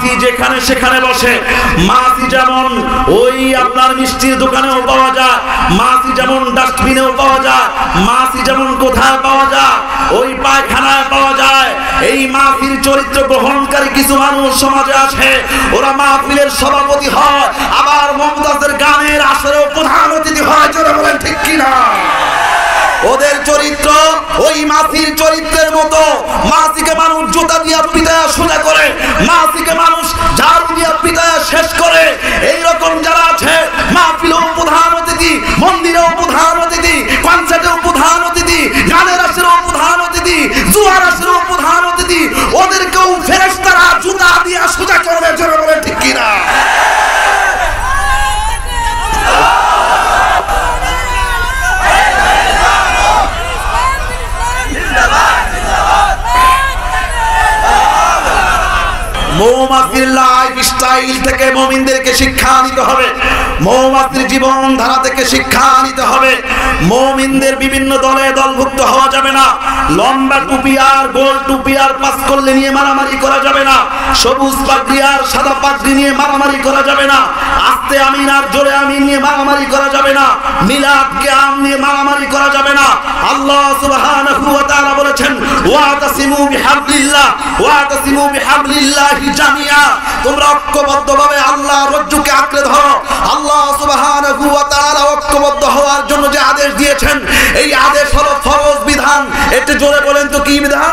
মাছি যেখানে সেখানে বসে। মাছি যেমন ওই আপনার মিষ্টির দোকানেও পাওয়া যায়, মাছি যেমন ডাস্টবিনেও পাওয়া যায়, মাছি যেমন কোথায় পাওয়া যায়, ওই পায়খানায় পাওয়া যায়। এই মাছির চরিত্র গ্রহণকারী কিছু মানুষ সমাজে আছে, ওরা মাহফিলের সভাপতি হয়, আবার মমতাজের গানের আসরেও প্রধান অতিথি হয়। জোরে বলেন ঠিক কিনা? ওদের চরিত্র ওই মাছির চরিত্রের মতো। মাছিকে মানুষ জুতা দিয়া পিটায়া সোজা করে, মাছিকে মানুষ ঝাড়ু দিয়া পিটায়া শেষ করে। এইরকম যারা আছে, মাহফিলেও প্রধান অতিথি, মন্দিরেও প্রধান অতিথি, কনসার্টেও প্রধান অতিথি, গানের আসরেও প্রধান অতিথি, জুয়ার আসরেও প্রধান অতিথি, ওদেরকেও ফেরেশতারা জুতা দিয়া সোজা করবে। জোরে বলেন ঠিক কিনা? মৌমাছির লাইফ স্টাইল থেকে মুমিনদেরকে শিক্ষা নিতে হবে, মৌমাছির জীবন ধারা থেকে শিক্ষা নিতে হবে। মুমিনদের বিভিন্ন দলে দলভুক্ত হওয়া যাবে না। লম্বা টুপি আর গোল টুপি আর পাস করলে নিয়ে মারামারি করা যাবে না। সবুজ পাগড়ি আর সাদা পাগড়ি নিয়ে মারামারি করা যাবে না। আস্তে আমিন আর জোরে আমিন নিয়ে মারামারি করা যাবে না। মিলাদ কিয়াম নিয়ে মারামারি করা যাবে না। আল্লাহ সুবহানাহু ওয়া তাআলা বলেছেন, ওয়াতাসিমু বিহাবলিল্লাহ ওয়াতাসিমু বিহাবলিল্লাহি জামিআ, তোমরা ঐক্যবদ্ধভাবে আল্লাহর রজ্জুকে আঁকড়ে ধরো। আল্লাহ সুবহানাহু ওয়া তাআলা ঐক্যবদ্ধ হওয়ার জন্য যে আদেশ দিয়েছেন, এই আদেশ হলো ফরজ বিধান। একটু জোরে বলেন তো কি বিধান?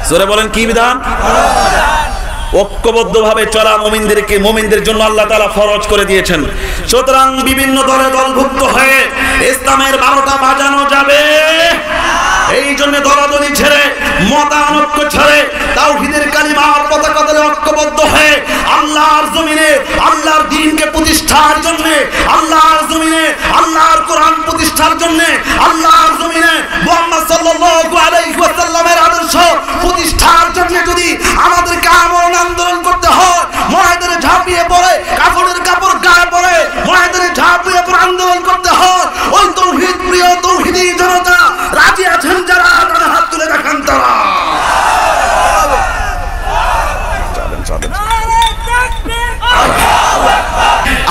জোরে বলেন কি বিধান? ঐক্যবদ্ধভাবে চলা মুমিনদের জন্য আল্লাহ তাআলা ফরজ করে দিয়েছেন। সুতরাং বিভিন্ন দলে দলভুক্ত হয়ে ইসলামের 12টা বাজানো যাবে। এই জন্য দলাদলি ছেড়ে, মতানৈক্য ছেড়ে, তাওহীদের কালিমার পতাকা তলে ঐক্যবদ্ধ হয়ে আল্লাহর জমিনে আল্লাহর দ্বীনকে প্রতিষ্ঠার জন্য, আল্লাহর জমিনে আল্লাহর কোরআন প্রতিষ্ঠার জন্য, আল্লাহর জমিনে মুহাম্মদ সাল্লাল্লাহু আলাইহি ওয়াসাল্লামের আদর্শ প্রতিষ্ঠার জন্য যদি আমাদেরকে আমরণ আন্দোলন করতে হয়, ময়দানে ঝাঁপিয়ে পড়ে কাপড়ের কাপড় গায়ে পড়ে ময়দানে ঝাঁপিয়ে পড়ে আন্দোলন করতে হয়, ওই তাওহীদ প্রিয় তাওহীদি জনতা রাজি আছেন যারা? তারা হাত তুলে দেখান। তারা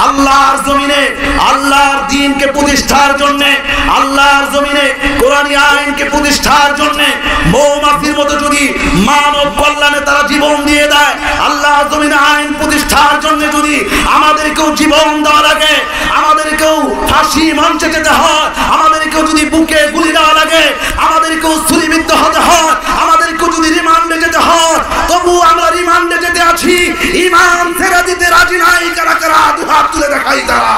আল্লাহর জমিনে আল্লাহর দ্বীনকে প্রতিষ্ঠার জন্য, আল্লাহর জমিনে কোরআনী আইনকে প্রতিষ্ঠার জন্য মৌমাছির মতো যদি মানব কল্যাণে তারা জীবন দিয়ে দেয়, আল্লাহর জমিনে আইন প্রতিষ্ঠার জন্য যদি আমাদেরকেও জীবন দেওয়া লাগে, আমাদেরকেও ফাঁসি মঞ্চে যেতে হয়, আমাদেরকেও যদি বুকে গুলি দেওয়া লাগে, আমাদেরকেও ছুরিবিদ্ধ হতে হয়, আমাদেরকেও যদি রিমান্ডে যেতে হয়, তবু আমরা রিমান্ডে যেতে আছি। ইমান ছেড়ে দিতে রাজি নাই কারা কারা? দুহাত তুলে দেখাই তারা।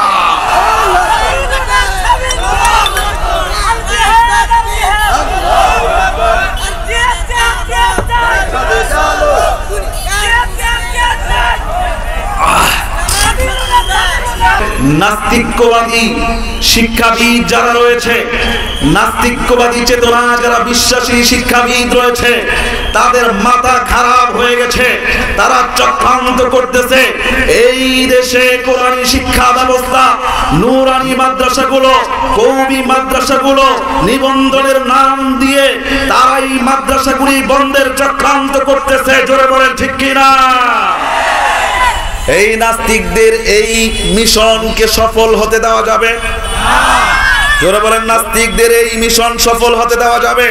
নাস্তিকবাদী শিক্ষাবিদ যারা রয়েছে, নাস্তিকবাদী চেতনা যারা বিশ্বাসী শিক্ষাবিদ রয়েছে, তাদের মাথা খারাপ হয়ে গেছে। তারা চক্রান্ত করতেছে এই দেশে কোরআনী শিক্ষা ব্যবস্থা, নূরানী মাদ্রাসাগুলো, কওমি মাদ্রাসাগুলো নিবন্ধনের নাম দিয়ে তারা এই মাদ্রাসাগুলি বন্ধের চক্রান্ত করতেছে। জোরে বলেন ঠিক কিনা? এই নাস্তিকদের এই মিশনকে সফল হতে দেওয়া যাবে না। জোরে বলেন, নাস্তিকদের এই মিশন সফল হতে দেওয়া যাবে?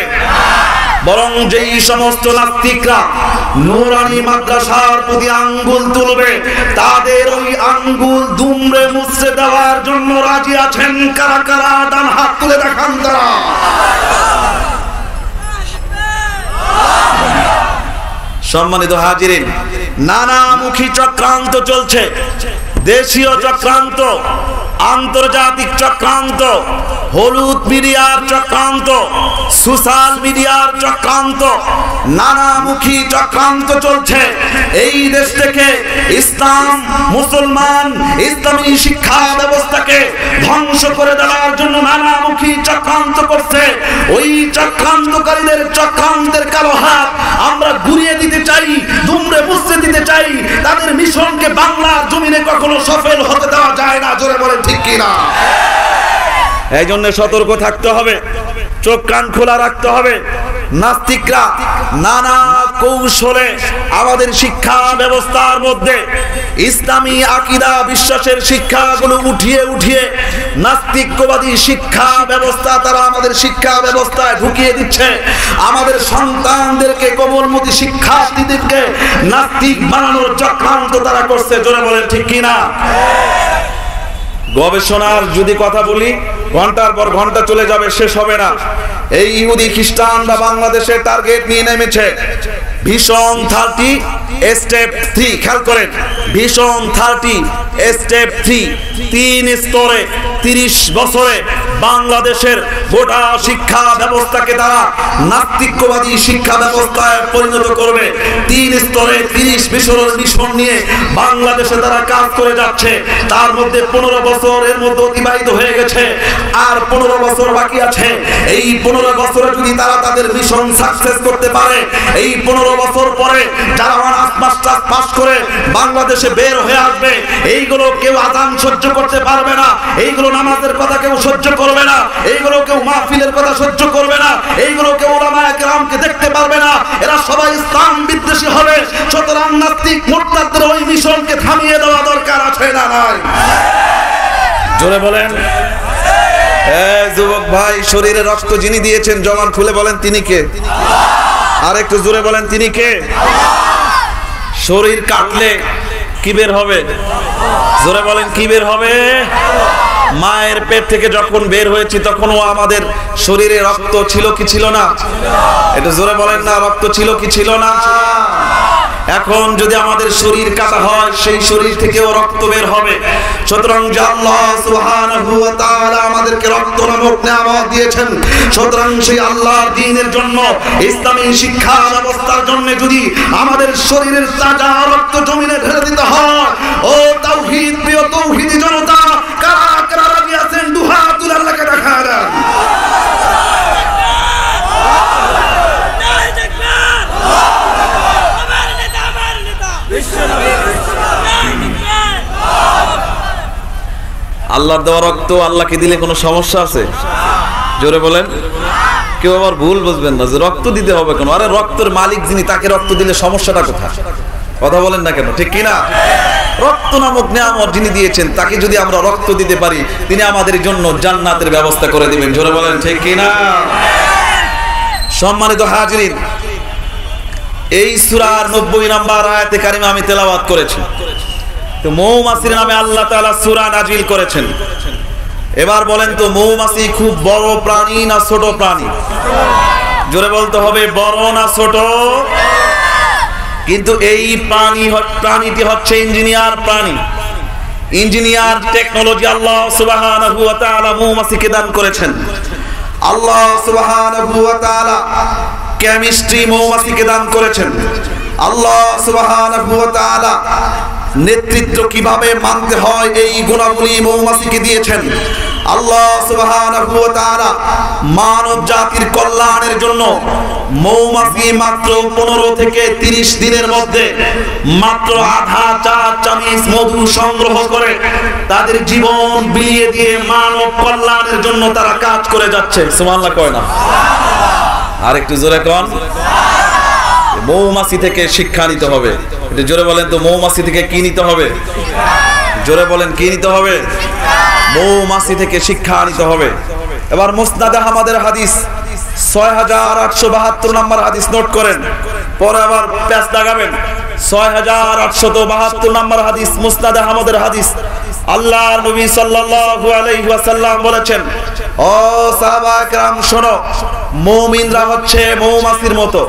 বরং যেই সমস্ত নাস্তিকরা নূরানী মাদ্রাসার প্রতি আঙ্গুল তুলবে, তাদের ওই আঙ্গুল দুমড়ে মুছড়ে দেওয়ার জন্য রাজি আছেন কারা কারা? ডান হাত তুলে দেখান তারা। সম্মানিত হাজিরিন, নানামুখী চক্রান্ত চলছে। দেশীয় চক্রান্ত, আন্তর্জাতিক চক্রান্ত, হলুদ মিডিয়ার চক্রান্ত, সোশ্যাল মিডিয়ার চক্রান্ত, নানামুখী চক্রান্ত চলছে। এই দেশ থেকে ইসলাম, মুসলমান, ইসলামী শিক্ষা ব্যবস্থাকে ধ্বংস করে দেওয়ার জন্য নানামুখী চক্রান্ত করছে। ওই চক্রান্তকারীদের চক্রান্তের কালো হাত আমরা ঘুরিয়ে দিতে চাই, দুমড়ে মুছড়ে দিতে চাই। তাদের মিশনকে বাংলার জমিনে কখনো সফল হতে দেওয়া যায় না। জোরে বলেন ঠিক কিনা? এই জন্য সতর্ক থাকতে হবে, চোখ কান খোলা রাখতে হবে। নাস্তিকরা নানা কৌশলে আমাদের শিক্ষা ব্যবস্থার মধ্যে ইসলামী আকীদা বিশ্বাসের শিক্ষাগুলো উঠিয়ে উঠিয়ে নাস্তিকবাদী শিক্ষা ব্যবস্থা তারা আমাদের শিক্ষা ব্যবস্থায় ঢুকিয়ে দিচ্ছে। আমাদের সন্তানদেরকে কোমলমতি শিক্ষার্থীদেরকে নাস্তিক বানানোর চক্রান্ত তারা করছে। জোরে বলেন ঠিক কিনা? গবেষণার যদি কথা বলি ঘন্টার পর ঘন্টা চলে যাবে, শেষ হবে না। এই ইহুদি খ্রিস্টানরা বাংলাদেশে টার্গেট নিয়ে নেমেছে ভিশন 30 স্টেপ 3। খেয়াল করেন, ভিশন 30 স্টেপ 3, 3 স্তরে 30 বছরে বাংলাদেশের গোটা শিক্ষা ব্যবস্থাকে তারা নাস্তিকবাদী শিক্ষা ব্যবস্থায় পরিণত করবে। 3 স্তরে 30 মিশন নিয়ে বাংলাদেশে তারা কাজ করে যাচ্ছে। তার মধ্যে 15 বছর এর মধ্যে অতিবাহিত হয়ে গেছে, আর 15 বছর বাকি আছে। এই 15 বছরে যদি তারা তাদের মিশন সাকসেস করতে পারে, এই 15 বছর পরে যারা অনার্স মাস্টার্স পাস করে বাংলাদেশে বের হয়ে আসবে, এইগুলো কেউ আযান সহ্য করতে পারবে না, এইগুলো নামাজের কথা কেউ সহ্য করবে না, এইগুলো কেউ মাহফিলের কথা সহ্য করবে না, এইগুলো কেউ উলামায়ে কেরামকে দেখতে পারবে না। এরা সবাই ইসলাম বিদ্বেষী হবে। সুতরাং নাস্তিক মুরতাদদের ওই মিশনকে থামিয়ে দেওয়া দরকার আছে না নাই? জোরে বলেন। যুবক ভাই, শরীরে রক্ত যিনি দিয়েছেন জবান খুলে বলেন তিনি কে? আর একটু জোরে বলেন তিনি কে? শরীর কাটলে কি বের হবে? জোরে বলেন কি বের হবে? মায়ের পেট থেকে যখন বের হয়েছি তখনও আমাদের শরীরে রক্ত ছিল কি ছিল না? এটা জোরে বলেন না, রক্ত ছিল কি ছিল না? এখন যদি আমাদের শরীর কাটা হয়, সেই শরীর থেকেও রক্ত বের হবে। সুতরাং যে আল্লাহ সুবহানাহু ওয়া তাআলা আমাদেরকে রক্ত নামক নিয়ামত দিয়েছেন, সুতরাং সেই আল্লাহর দ্বীনের জন্য, ইসলামী শিক্ষা ব্যবস্থার জন্য যদি আমাদের শরীরের তাজা রক্ত জমিনে ঢেলে দিতে হয়, ও তাওহীদ প্রিয় তাওহীদি জনতা, কারা কারা রাজি আছেন দুহাতুল আল্লাহকে দেখা দেন। আল্লাহর দেওয়া রক্ত আল্লাহকে দিলে কোনো সমস্যা আছে? জোরে বলেন। কেউ আবার ভুল বুঝবেন না যে রক্ত দিতে হবে কেন। আরে রক্তের মালিক যিনি, তাকে রক্ত দিলে সমস্যাটা কোথায়? কথা বলেন না কেন? ঠিক কিনা? রক্ত নামক নিয়ামত যিনি দিয়েছেন, তাকে যদি আমরা রক্ত দিতে পারি, তিনি আমাদের জন্য জান্নাতের ব্যবস্থা করে দিবেন। জোরে বলেন ঠিক কিনা? সম্মানিত হাজিরিন, এই সূরার 90 নম্বর আয়াতে কারিমা আমি তেলাওয়াত করেছি। তো মৌমাছির নামে আল্লাহ তাআলা সূরা নাজিল করেছেন। এবার বলেন তো, মৌমাছি খুব বড় প্রাণী না ছোট প্রাণী? জোরে বলতে হবে, বড় না ছোট? কিন্তু এই প্রাণীটি হচ্ছে ইঞ্জিনিয়ার প্রাণী। ইঞ্জিনিয়ার টেকনোলজি আল্লাহ সুবহানাহু ওয়া তাআলা মৌমাছিকে দান করেছেন। আল্লাহ সুবহানাহু ওয়া তাআলা কেমিস্ট্রি মৌমাছিকে দান করেছেন। আল্লাহ সুবহানাহু ওয়া তাআলা নেতৃত্ব কিভাবে মানতে হয় এই গুণাবলী মৌমাছিকে দিয়েছেন। আল্লাহ সুবহানাহু ওয়া তাআলা মানব জাতির কল্যাণের জন্য মৌমাছি মাত্র 15 থেকে 30 দিনের মধ্যে মাত্র আধা চা চামচ মধু সংগ্রহ করে তাদের জীবন বিলিয়ে দিয়ে মানব কল্যাণের জন্য তারা কাজ করে যাচ্ছে। সুবহানাল্লাহ কয় না? আর একটু জোরে কোন। মৌমাছি থেকে শিক্ষা নিতে হবে। এটা জোরে বলেন তো, মৌমাছি থেকে কি নিতে হবে? জোরে বলেন কি নিতে হবে? মৌমাছি থেকে শিক্ষা নিতে হবে। এবার মুসনাদ আহমদের হাদিস 6872 নম্বর হাদিস নোট করেন, পরে আবার প্যাচ লাগাবেন। 6872 নম্বর হাদিস মুসনাদ আহমদের হাদিস। আল্লাহর নবী সাল্লাল্লাহু আলাইহি ওয়াসাল্লাম বলেছেন, ও সাহাবা کرام শোনো, মুমিনরা হচ্ছে মৌমাছির মতো।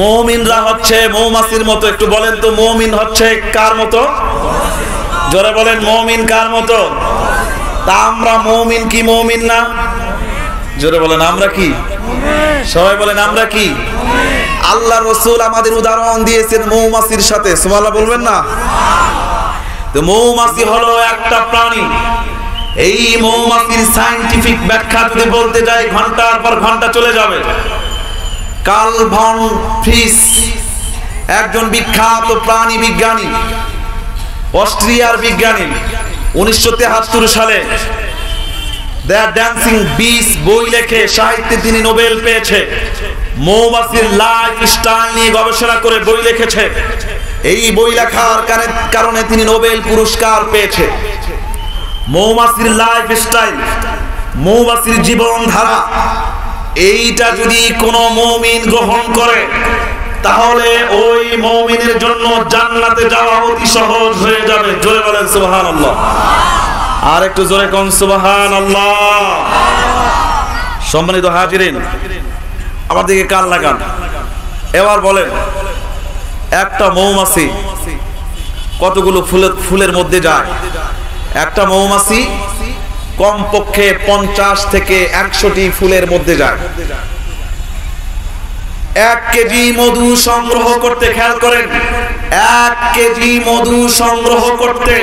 মুমিনরা হচ্ছে মৌমাছির মতো। একটু বলেন তো, মুমিন হচ্ছে কার মতো? জোরে বলেন, মুমিন কার মতো? তা আমরা মুমিন কি মুমিন না? জোরে বলেন, আমরা কি? সবাই বলেন আমরা কি? আল্লাহ রাসূল আমাদের উদাহরণ দিয়েছেন মৌমাছির সাথে। সুবহানাল্লাহ বলবেন না? তো মৌমাছি হলো একটা প্রাণী। এই মৌমাছির সায়েন্টিফিক ব্যাখ্যা যদি বলতে যাই ঘন্টার পর ঘন্টা চলে যাবে। কার্ল ভন ফ্রিস একজন বিখ্যাত প্রাণী বিজ্ঞানী, অস্ট্রিয়ার বিজ্ঞানী। 1973 সালে দ্য ড্যান্সিং বিস বই লেখে সাহিত্যে তিনি নোবেল পেয়েছে। মৌমাছির লাইফ স্টাইল নিয়ে গবেষণা করে বই লিখেছে। এই বই লেখার কারণে তিনি নোবেল পুরস্কার পেয়েছে। মৌমাছির লাইফ স্টাইল, মৌমাছির জীবনধারা, এইটা যদি কোনো মুমিন গ্রহণ করে তাহলে ওই মুমিনের জন্য জান্নাতে যাওয়া অতি সহজ হয়ে যাবে। জোরে বলেন সুবহানাল্লাহ। আর একটু জোরে কোন সুবহানাল্লাহ। সম্মানিত হাজিরিন, আমার দিকে কান লাগান। এবার বলেন, একটা মৌমাছি কতগুলো ফুলের মধ্যে যায়? একটা মৌমাছি কমপক্ষে 50 থেকে 100টি ফুলের মধ্যে যায়। 1 কেজি মধু সংগ্রহ করতে, খেয়াল করেন, 1 কেজি মধু সংগ্রহ করতে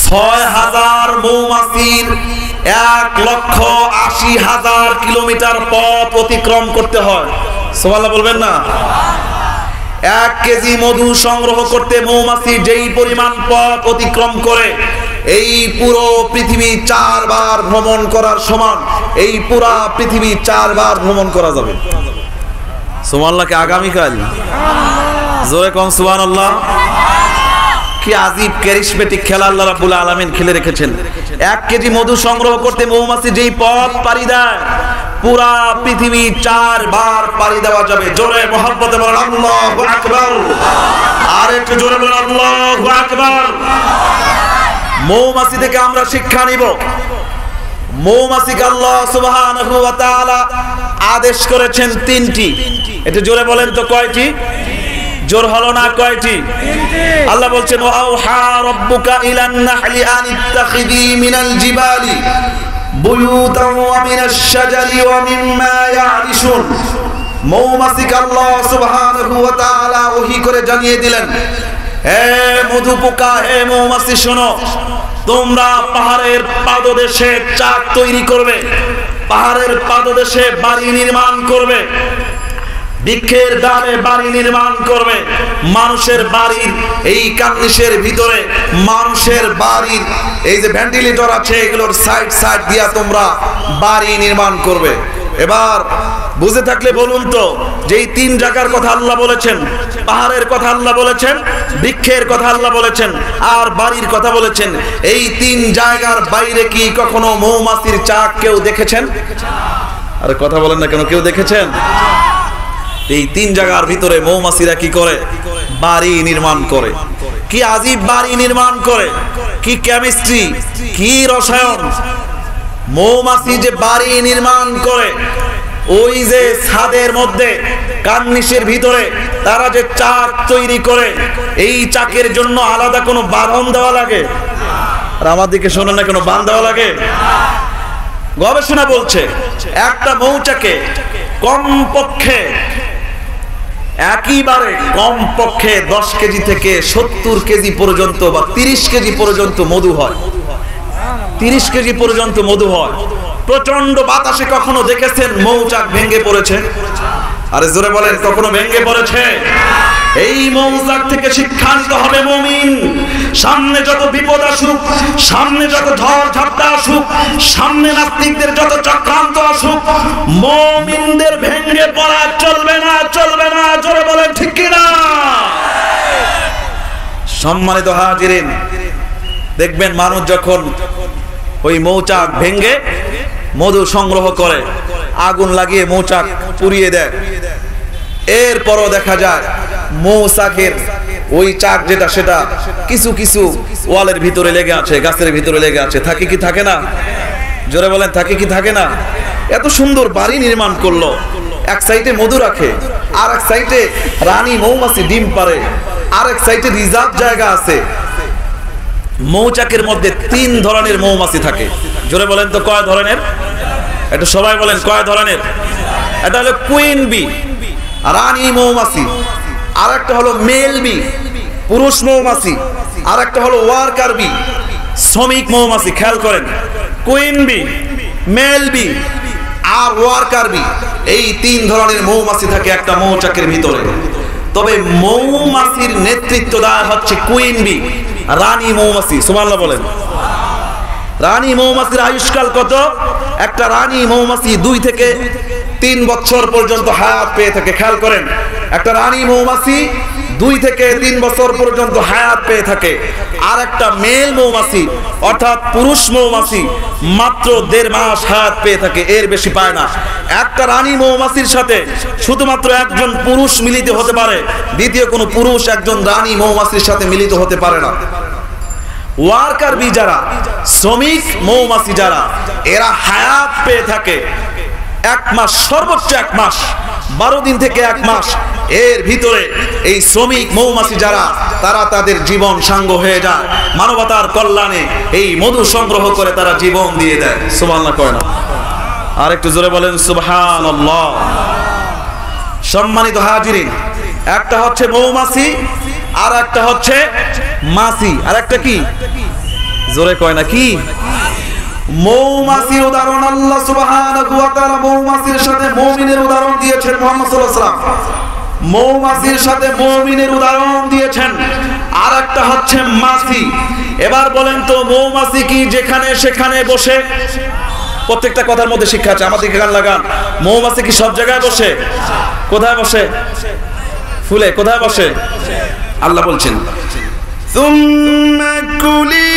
6000 মৌমাছির 1,80,000 কিলোমিটার পথ অতিক্রম করতে হয়। সুবহানাল্লাহ বলবেন না? 1 কেজি মধু সংগ্রহ করতে মৌমাছি যেই পরিমাণ পথ অতিক্রম করে, এই পুরো পৃথিবী 4 বার ভ্রমণ করার সমান। এই পুরা পৃথিবী 4 বার ভ্রমণ করা যাবে। সুবহানাল্লাহকে আগামীকাল জোরে কোন সুবহানাল্লাহ। কি আজীব ক্যারিসমেটিক খেলা আল্লাহ রাব্বুল আলামিন খেলে রেখেছেন। 1 কেজি মধু সংগ্রহ করতে মৌমাছি যেই পথ পাড়ি দেয়, পুরা পৃথিবী 4 বার পাড়ি দেওয়া যাবে। জোরে মুহাব্বতে বলেন আল্লাহু আকবার। আর একটু জোরে বলেন আল্লাহু আকবার। মৌমাছি থেকে আমরা শিক্ষা নিব। মৌমাছিকে আল্লাহ সুবহানাহু ওয়া তাআলা আদেশ করেছেন 3টি। এটা জোরে বলেন তো কয়টি? জোর হলো না, কয়টি? আল্লাহ বলছেন ওয়াউহা রাব্বুকা ইলান নাহলি আন ইত্তাখিযি মিনাল জিবালি বুয়ুতান ওয়া মিনাশ শাজারি ওয়া মিম্মা ইয়ারিশুন। মৌমাছিকে আল্লাহ সুবহানাহু ওয়া তাআলা ওহী করে জানিয়ে দিলেন, হে মধুপোকা, হে মৌমাছি শোনো, তোমরা পাহাড়ের পাদদেশে চাক তৈরি করবে, পাহাড়ের পাদদেশে বাড়ি নির্মাণ করবে, বৃক্ষের ডালে বাড়ি নির্মাণ করবে, মানুষের বাড়ির এই কার্নিশের ভিতরে, মানুষের বাড়ির এই যে ভেন্টিলেটর আছে এগুলোর সাইড দিয়া তোমরা বাড়ি নির্মাণ করবে। এবার বুঝে থাকলে বলুন তো, যে এই 3 জায়গার কথা আল্লাহ বলেছেন, পাহাড়ের কথা আল্লাহ বলেছেন, বৃক্ষের কথা আল্লাহ বলেছেন, আর বাড়ির কথা বলেছেন, এই 3 জায়গার বাইরে কি কখনো মৌমাছির চাক কেউ দেখেছেন? আরে কথা বলেন না কেন, কেউ দেখেছেন? এই 3 জায়গার ভিতরে মৌমাছিরা কি করে? বাড়ি নির্মাণ করে। কি আজীব বাড়ি নির্মাণ করে, কি কেমিস্ট্রি, কি রসায়ন। মৌমাছি যে বাড়ি নির্মাণ করে, ওই যে ছাদের মধ্যে কার্নিশের ভিতরে তারা যে চাক তৈরি করে, এই চাকের জন্য আলাদা কোনো বাঁধন দেওয়া লাগে? আর আমাদেরকে শোনেন না কেন, বাঁধ দেওয়া লাগে? গবেষণা বলছে একটা মৌচাকে কমপক্ষে, একেবারে কমপক্ষে 10 কেজি থেকে 70 কেজি পর্যন্ত বা 30 কেজি পর্যন্ত মধু হয়। 30 কেজি পর্যন্ত মধু হয়। প্রচন্ড বাতাসে কখনো দেখেছেন মৌচাক ভেঙে পড়েছে? আরে জোরে বলেন, কখনো ভেঙে পড়েছে? এই মৌচাক থেকে শিক্ষা নিতে হবে মুমিন। সামনে যত বিপদ আসুক, সামনে যত ঝড় ঝাপটা আসুক, সামনে নাস্তিকদের যত চক্রান্ত আসুক, মুমিনদের ভেঙে পড়া চলবে না, চলবে না। জোরে বলেন ঠিক কি না? সম্মানিত হাজিরিন, দেখবেন মানুষ যখন ওই মৌচাক ভেঙে মধু সংগ্রহ করে, আগুন লাগিয়ে মৌচাক পুড়িয়ে দেয়, এরপরও দেখা যায় মৌচাকের ওই চাক যেটা, সেটা কিছু কিছু ওয়ালের ভিতরে লেগে আছে, গাছের ভিতরে লেগে আছে। থাকে কি থাকে না? জোরে বলেন, থাকে কি থাকে না? এত সুন্দর বাড়ি নির্মাণ করলো, এক সাইডে মধু রাখে, আর এক সাইডে রানী মৌমাছি ডিম পারে, আর এক সাইডে রিজার্ভ জায়গা আছে। মৌচাকের মধ্যে 3 ধরনের মৌমাছি থাকে। জোরে বলেন তো কয় ধরনের? এটা সবাই বলেন কয় ধরনের? এটা হলো কুইন বি, রানী মৌমাছি, আর একটা হলো মেল বি, পুরুষ মৌমাছি, আর একটা হলো ওয়ার্কার বি, শ্রমিক মৌমাছি। খেয়াল করেন, কুইন বি, মেল বি আর ওয়ার্কার বি, এই 3 ধরনের মৌমাছি থাকে একটা মৌচাকের ভিতরে। তবে মৌমাছির নেতৃত্ব দেয় হচ্ছে কুইন বি, রানী মৌমাছি। সুবহানাল্লাহ বলেন। রানী মৌমাছির আয়ুষ্কাল কত? একটা রানী মৌমাছি 2 থেকে 3 বছর পর্যন্ত হায়াত পেয়ে থাকে। খেয়াল করেন, একটা রানী মৌমাছি 2 থেকে 3 বছর পর্যন্ত হায়াত পেয়ে থাকে। আর একটা মেল মৌমাছি অর্থাৎ পুরুষ মৌমাছি মাত্র 1.5 মাস হায়াত পেয়ে থাকে, এর বেশি পায় না। একটা রানী মৌমাছির সাথে শুধুমাত্র একজন পুরুষ মিলিত হতে পারে, দ্বিতীয় কোনো পুরুষ একজন রানী মৌমাছির সাথে মিলিত হতে পারে না। ওয়ার্কার বি যারা, শ্রমিক মৌমাছি যারা, এরা হায়াত পেয়ে থাকে 1 মাস, সর্বোচ্চ 1 মাস, 12 দিন থেকে 1 মাস। এর ভিতরে এই শ্রমিক মৌমাছি যারা, তারা তাদের জীবন সাঙ্গ হয়ে যায়। মানবতার কল্যাণে এই মধু সংগ্রহ করে তারা জীবন দিয়ে দেয়। সুবহানাল্লাহ কয় না? আর একটু জোরে বলেন সুবহানাল্লাহ। সম্মানিত হাজিরিন, একটা হচ্ছে মৌমাছি, আর একটা হচ্ছে মাছি, আর একটা কি জোরে কয় না কি? মৌমাছির উদাহরণ আল্লাহ সুবহানাহু ওয়া তাআলা মৌমাছির সাথে মুমিনের উদাহরণ দিয়েছেন। মুহাম্মদ সাল্লাল্লাহু আলাইহি ওয়াসাল্লাম মৌমাছির সাথে মুমিনের উদাহরণ দিয়েছেন। আর একটা হচ্ছে মাছি। এবার বলেন তো, মৌমাছি কি যেখানে সেখানে বসে? প্রত্যেকটা কথার মধ্যে শিক্ষা আছে, আমাদেরকে গান লাগান। মৌমাছি কি সব জায়গায় বসে? কোথায় বসে? ফুলে। কোথায় বসে? আল্লাহ বলছেন, সুম্মা কুলি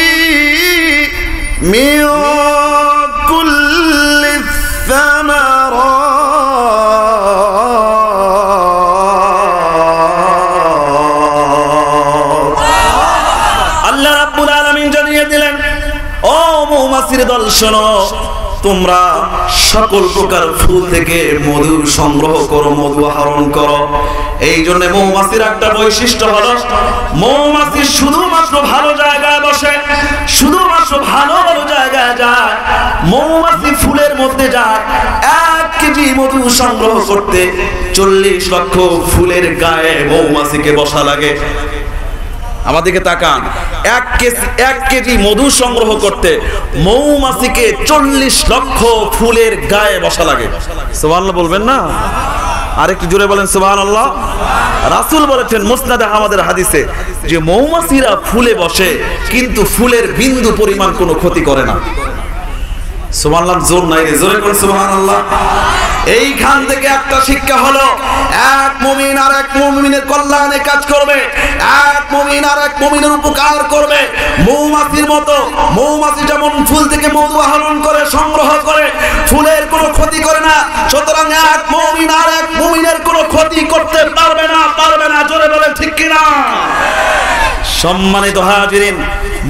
মিন কুল্লি সামারাত। আল্লাহ রাব্বুল আলামিন জানিয়ে দিলেন, ও মৌমাছির দল শোনো, তোমরা সকল প্রকার ফুল থেকে মধু সংগ্রহ করো, মধু আহরণ করো। এই জন্য মৌমাছির একটা বৈশিষ্ট্য হলো, মৌমাছি শুধুমাত্র ভালো জায়গায় বসে, শুধুমাত্র ভালো ভালো জায়গায় যায়। মৌমাছি ফুলের মধ্যে যায় 1 কেজি মধু সংগ্রহ করতে 40 লক্ষ ফুলের গায়ে মৌমাছিকে বসা লাগে। আমাদেরকে তাকান, 1 কেজি মধু সংগ্রহ করতে মৌমাছিকে 40 লক্ষ ফুলের গায়ে বসা লাগে। সুবহানাল্লাহ বলবেন না? আর একটু জোরে বলেন সুবহানাল্লাহ। রাসূল বলেছেন মুসনাদে আহমদের হাদিসে যে মৌমাছিরা ফুলে বসে, কিন্তু ফুলের বিন্দু পরিমাণ কোনো ক্ষতি করে না। সুবহানাল্লাহ জোর নাই রে, জোরে করে সুবহানাল্লাহ। এইখান থেকে একটা শিক্ষা হলো, এক মুমিন আর এক মুমিনের কল্যাণে কাজ করবে, এক মুমিন আর এক মুমিনের উপকার করবে। মৌমাছির মতো, মৌমাছি যেমন ফুল থেকে মধু আহরণ করে, সংগ্রহ করে, ফুলের কোনো ক্ষতি করে না, সুতরাং এক মুমিন আর এক মুমিনের কোনো ক্ষতি করতে পারবে না, পারবে না। জোরে বলেন ঠিক কিনা? সম্মানিত হাজিরিন,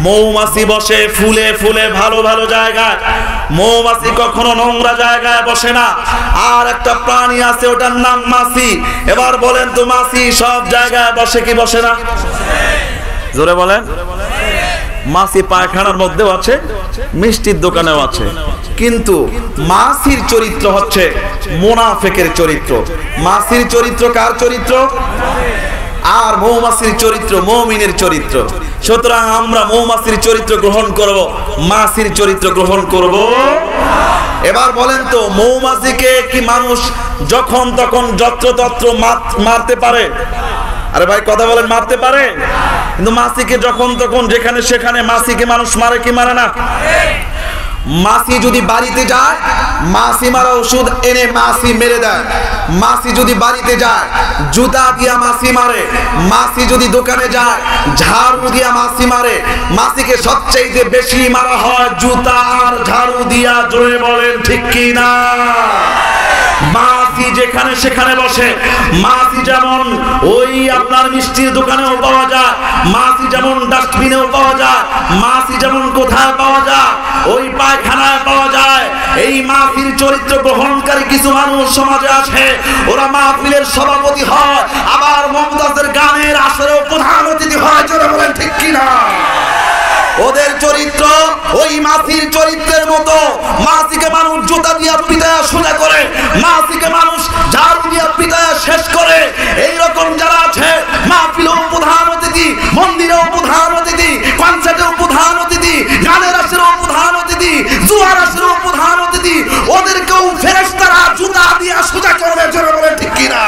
মৌমাছি বসে ফুলে ফুলে ভালো ভালো জায়গায়। মৌমাছি কখনো নোংরা জায়গায় বসে না। আর একটা প্রাণী আছে, ওটার নাম মাছি। এবার বলেন তো, মাছি সব জায়গায় বসে কি বসে না? জোরে বলেন। মাছি পায়খানার মধ্যেও আছে, মিষ্টির দোকানেও আছে। কিন্তু মাছির চরিত্র হচ্ছে মুনাফিকের চরিত্র। মাছির চরিত্র কার চরিত্র? আর মৌমাছির চরিত্র মুমিনের চরিত্র। সুতরাং আমরা মৌমাছির চরিত্র গ্রহণ করব, মাছির চরিত্র গ্রহণ করব। এবার বলেন তো, মৌমাছিকে কি মানুষ যখন তখন যত্রতত্র মারতে পারে? আরে ভাই কথা বলেন, মারতে পারে? কিন্তু মাছিকে যখন তখন যেখানে সেখানে মাছিকে মানুষ মারে কি মারে না? মাছি যদি বাড়িতে যায়, মাছি মারা ওষুধ এনে মাছি মেরে দেয়। মাছি যদি বাড়িতে যায়, জুতা দিয়া মাছি মারে। মাছি যদি দোকানে যায়, ঝাড়ু দিয়া মাছি মারে। মাছিকে সবচেয়ে বেশি মারা হয় জুতা আর ঝাড়ু দিয়া। জোরে বলেন ঠিক কি না? মাছি যেখানে সেখানে বসে। মাছি যেমন ওই আপনার মিষ্টির দোকানেও পাওয়া যায়, মাছি যেমন ডাস্টবিনেও পাওয়া যায়, মাছি যেমন কোথায় পাওয়া যায়, ওই পায়খানায় পাওয়া যায়। এই মাছির চরিত্র গ্রহণকারী কিছু মানুষ সমাজে আছে। ওরা মাহফিলের সভাপতি হয়, আবার মমতাজের গানের আসরেও প্রধান অতিথি হয়। জোরে বলেন ঠিক কিনা? ওদের চরিত্র ওই মাছির চরিত্রের মতো। মাছিকে মানুষ জুতা দিয়া পিটায়া সোজা করে, মাছিকে মানুষ ঝাড়ু দিয়া পিটায়া শেষ করে। এইরকম যারা আছে, মাহফিলেও প্রধান অতিথি, মন্দিরেও প্রধান অতিথি, কনসার্টেও প্রধান অতিথি, গানের আসরেও প্রধান অতিথি, জুয়ার আসরেও প্রধান অতিথি, ওদেরকেও ফেরেশতারা জুতা দিয়া সোজা করবে। জোরে বলেন ঠিক কিনা?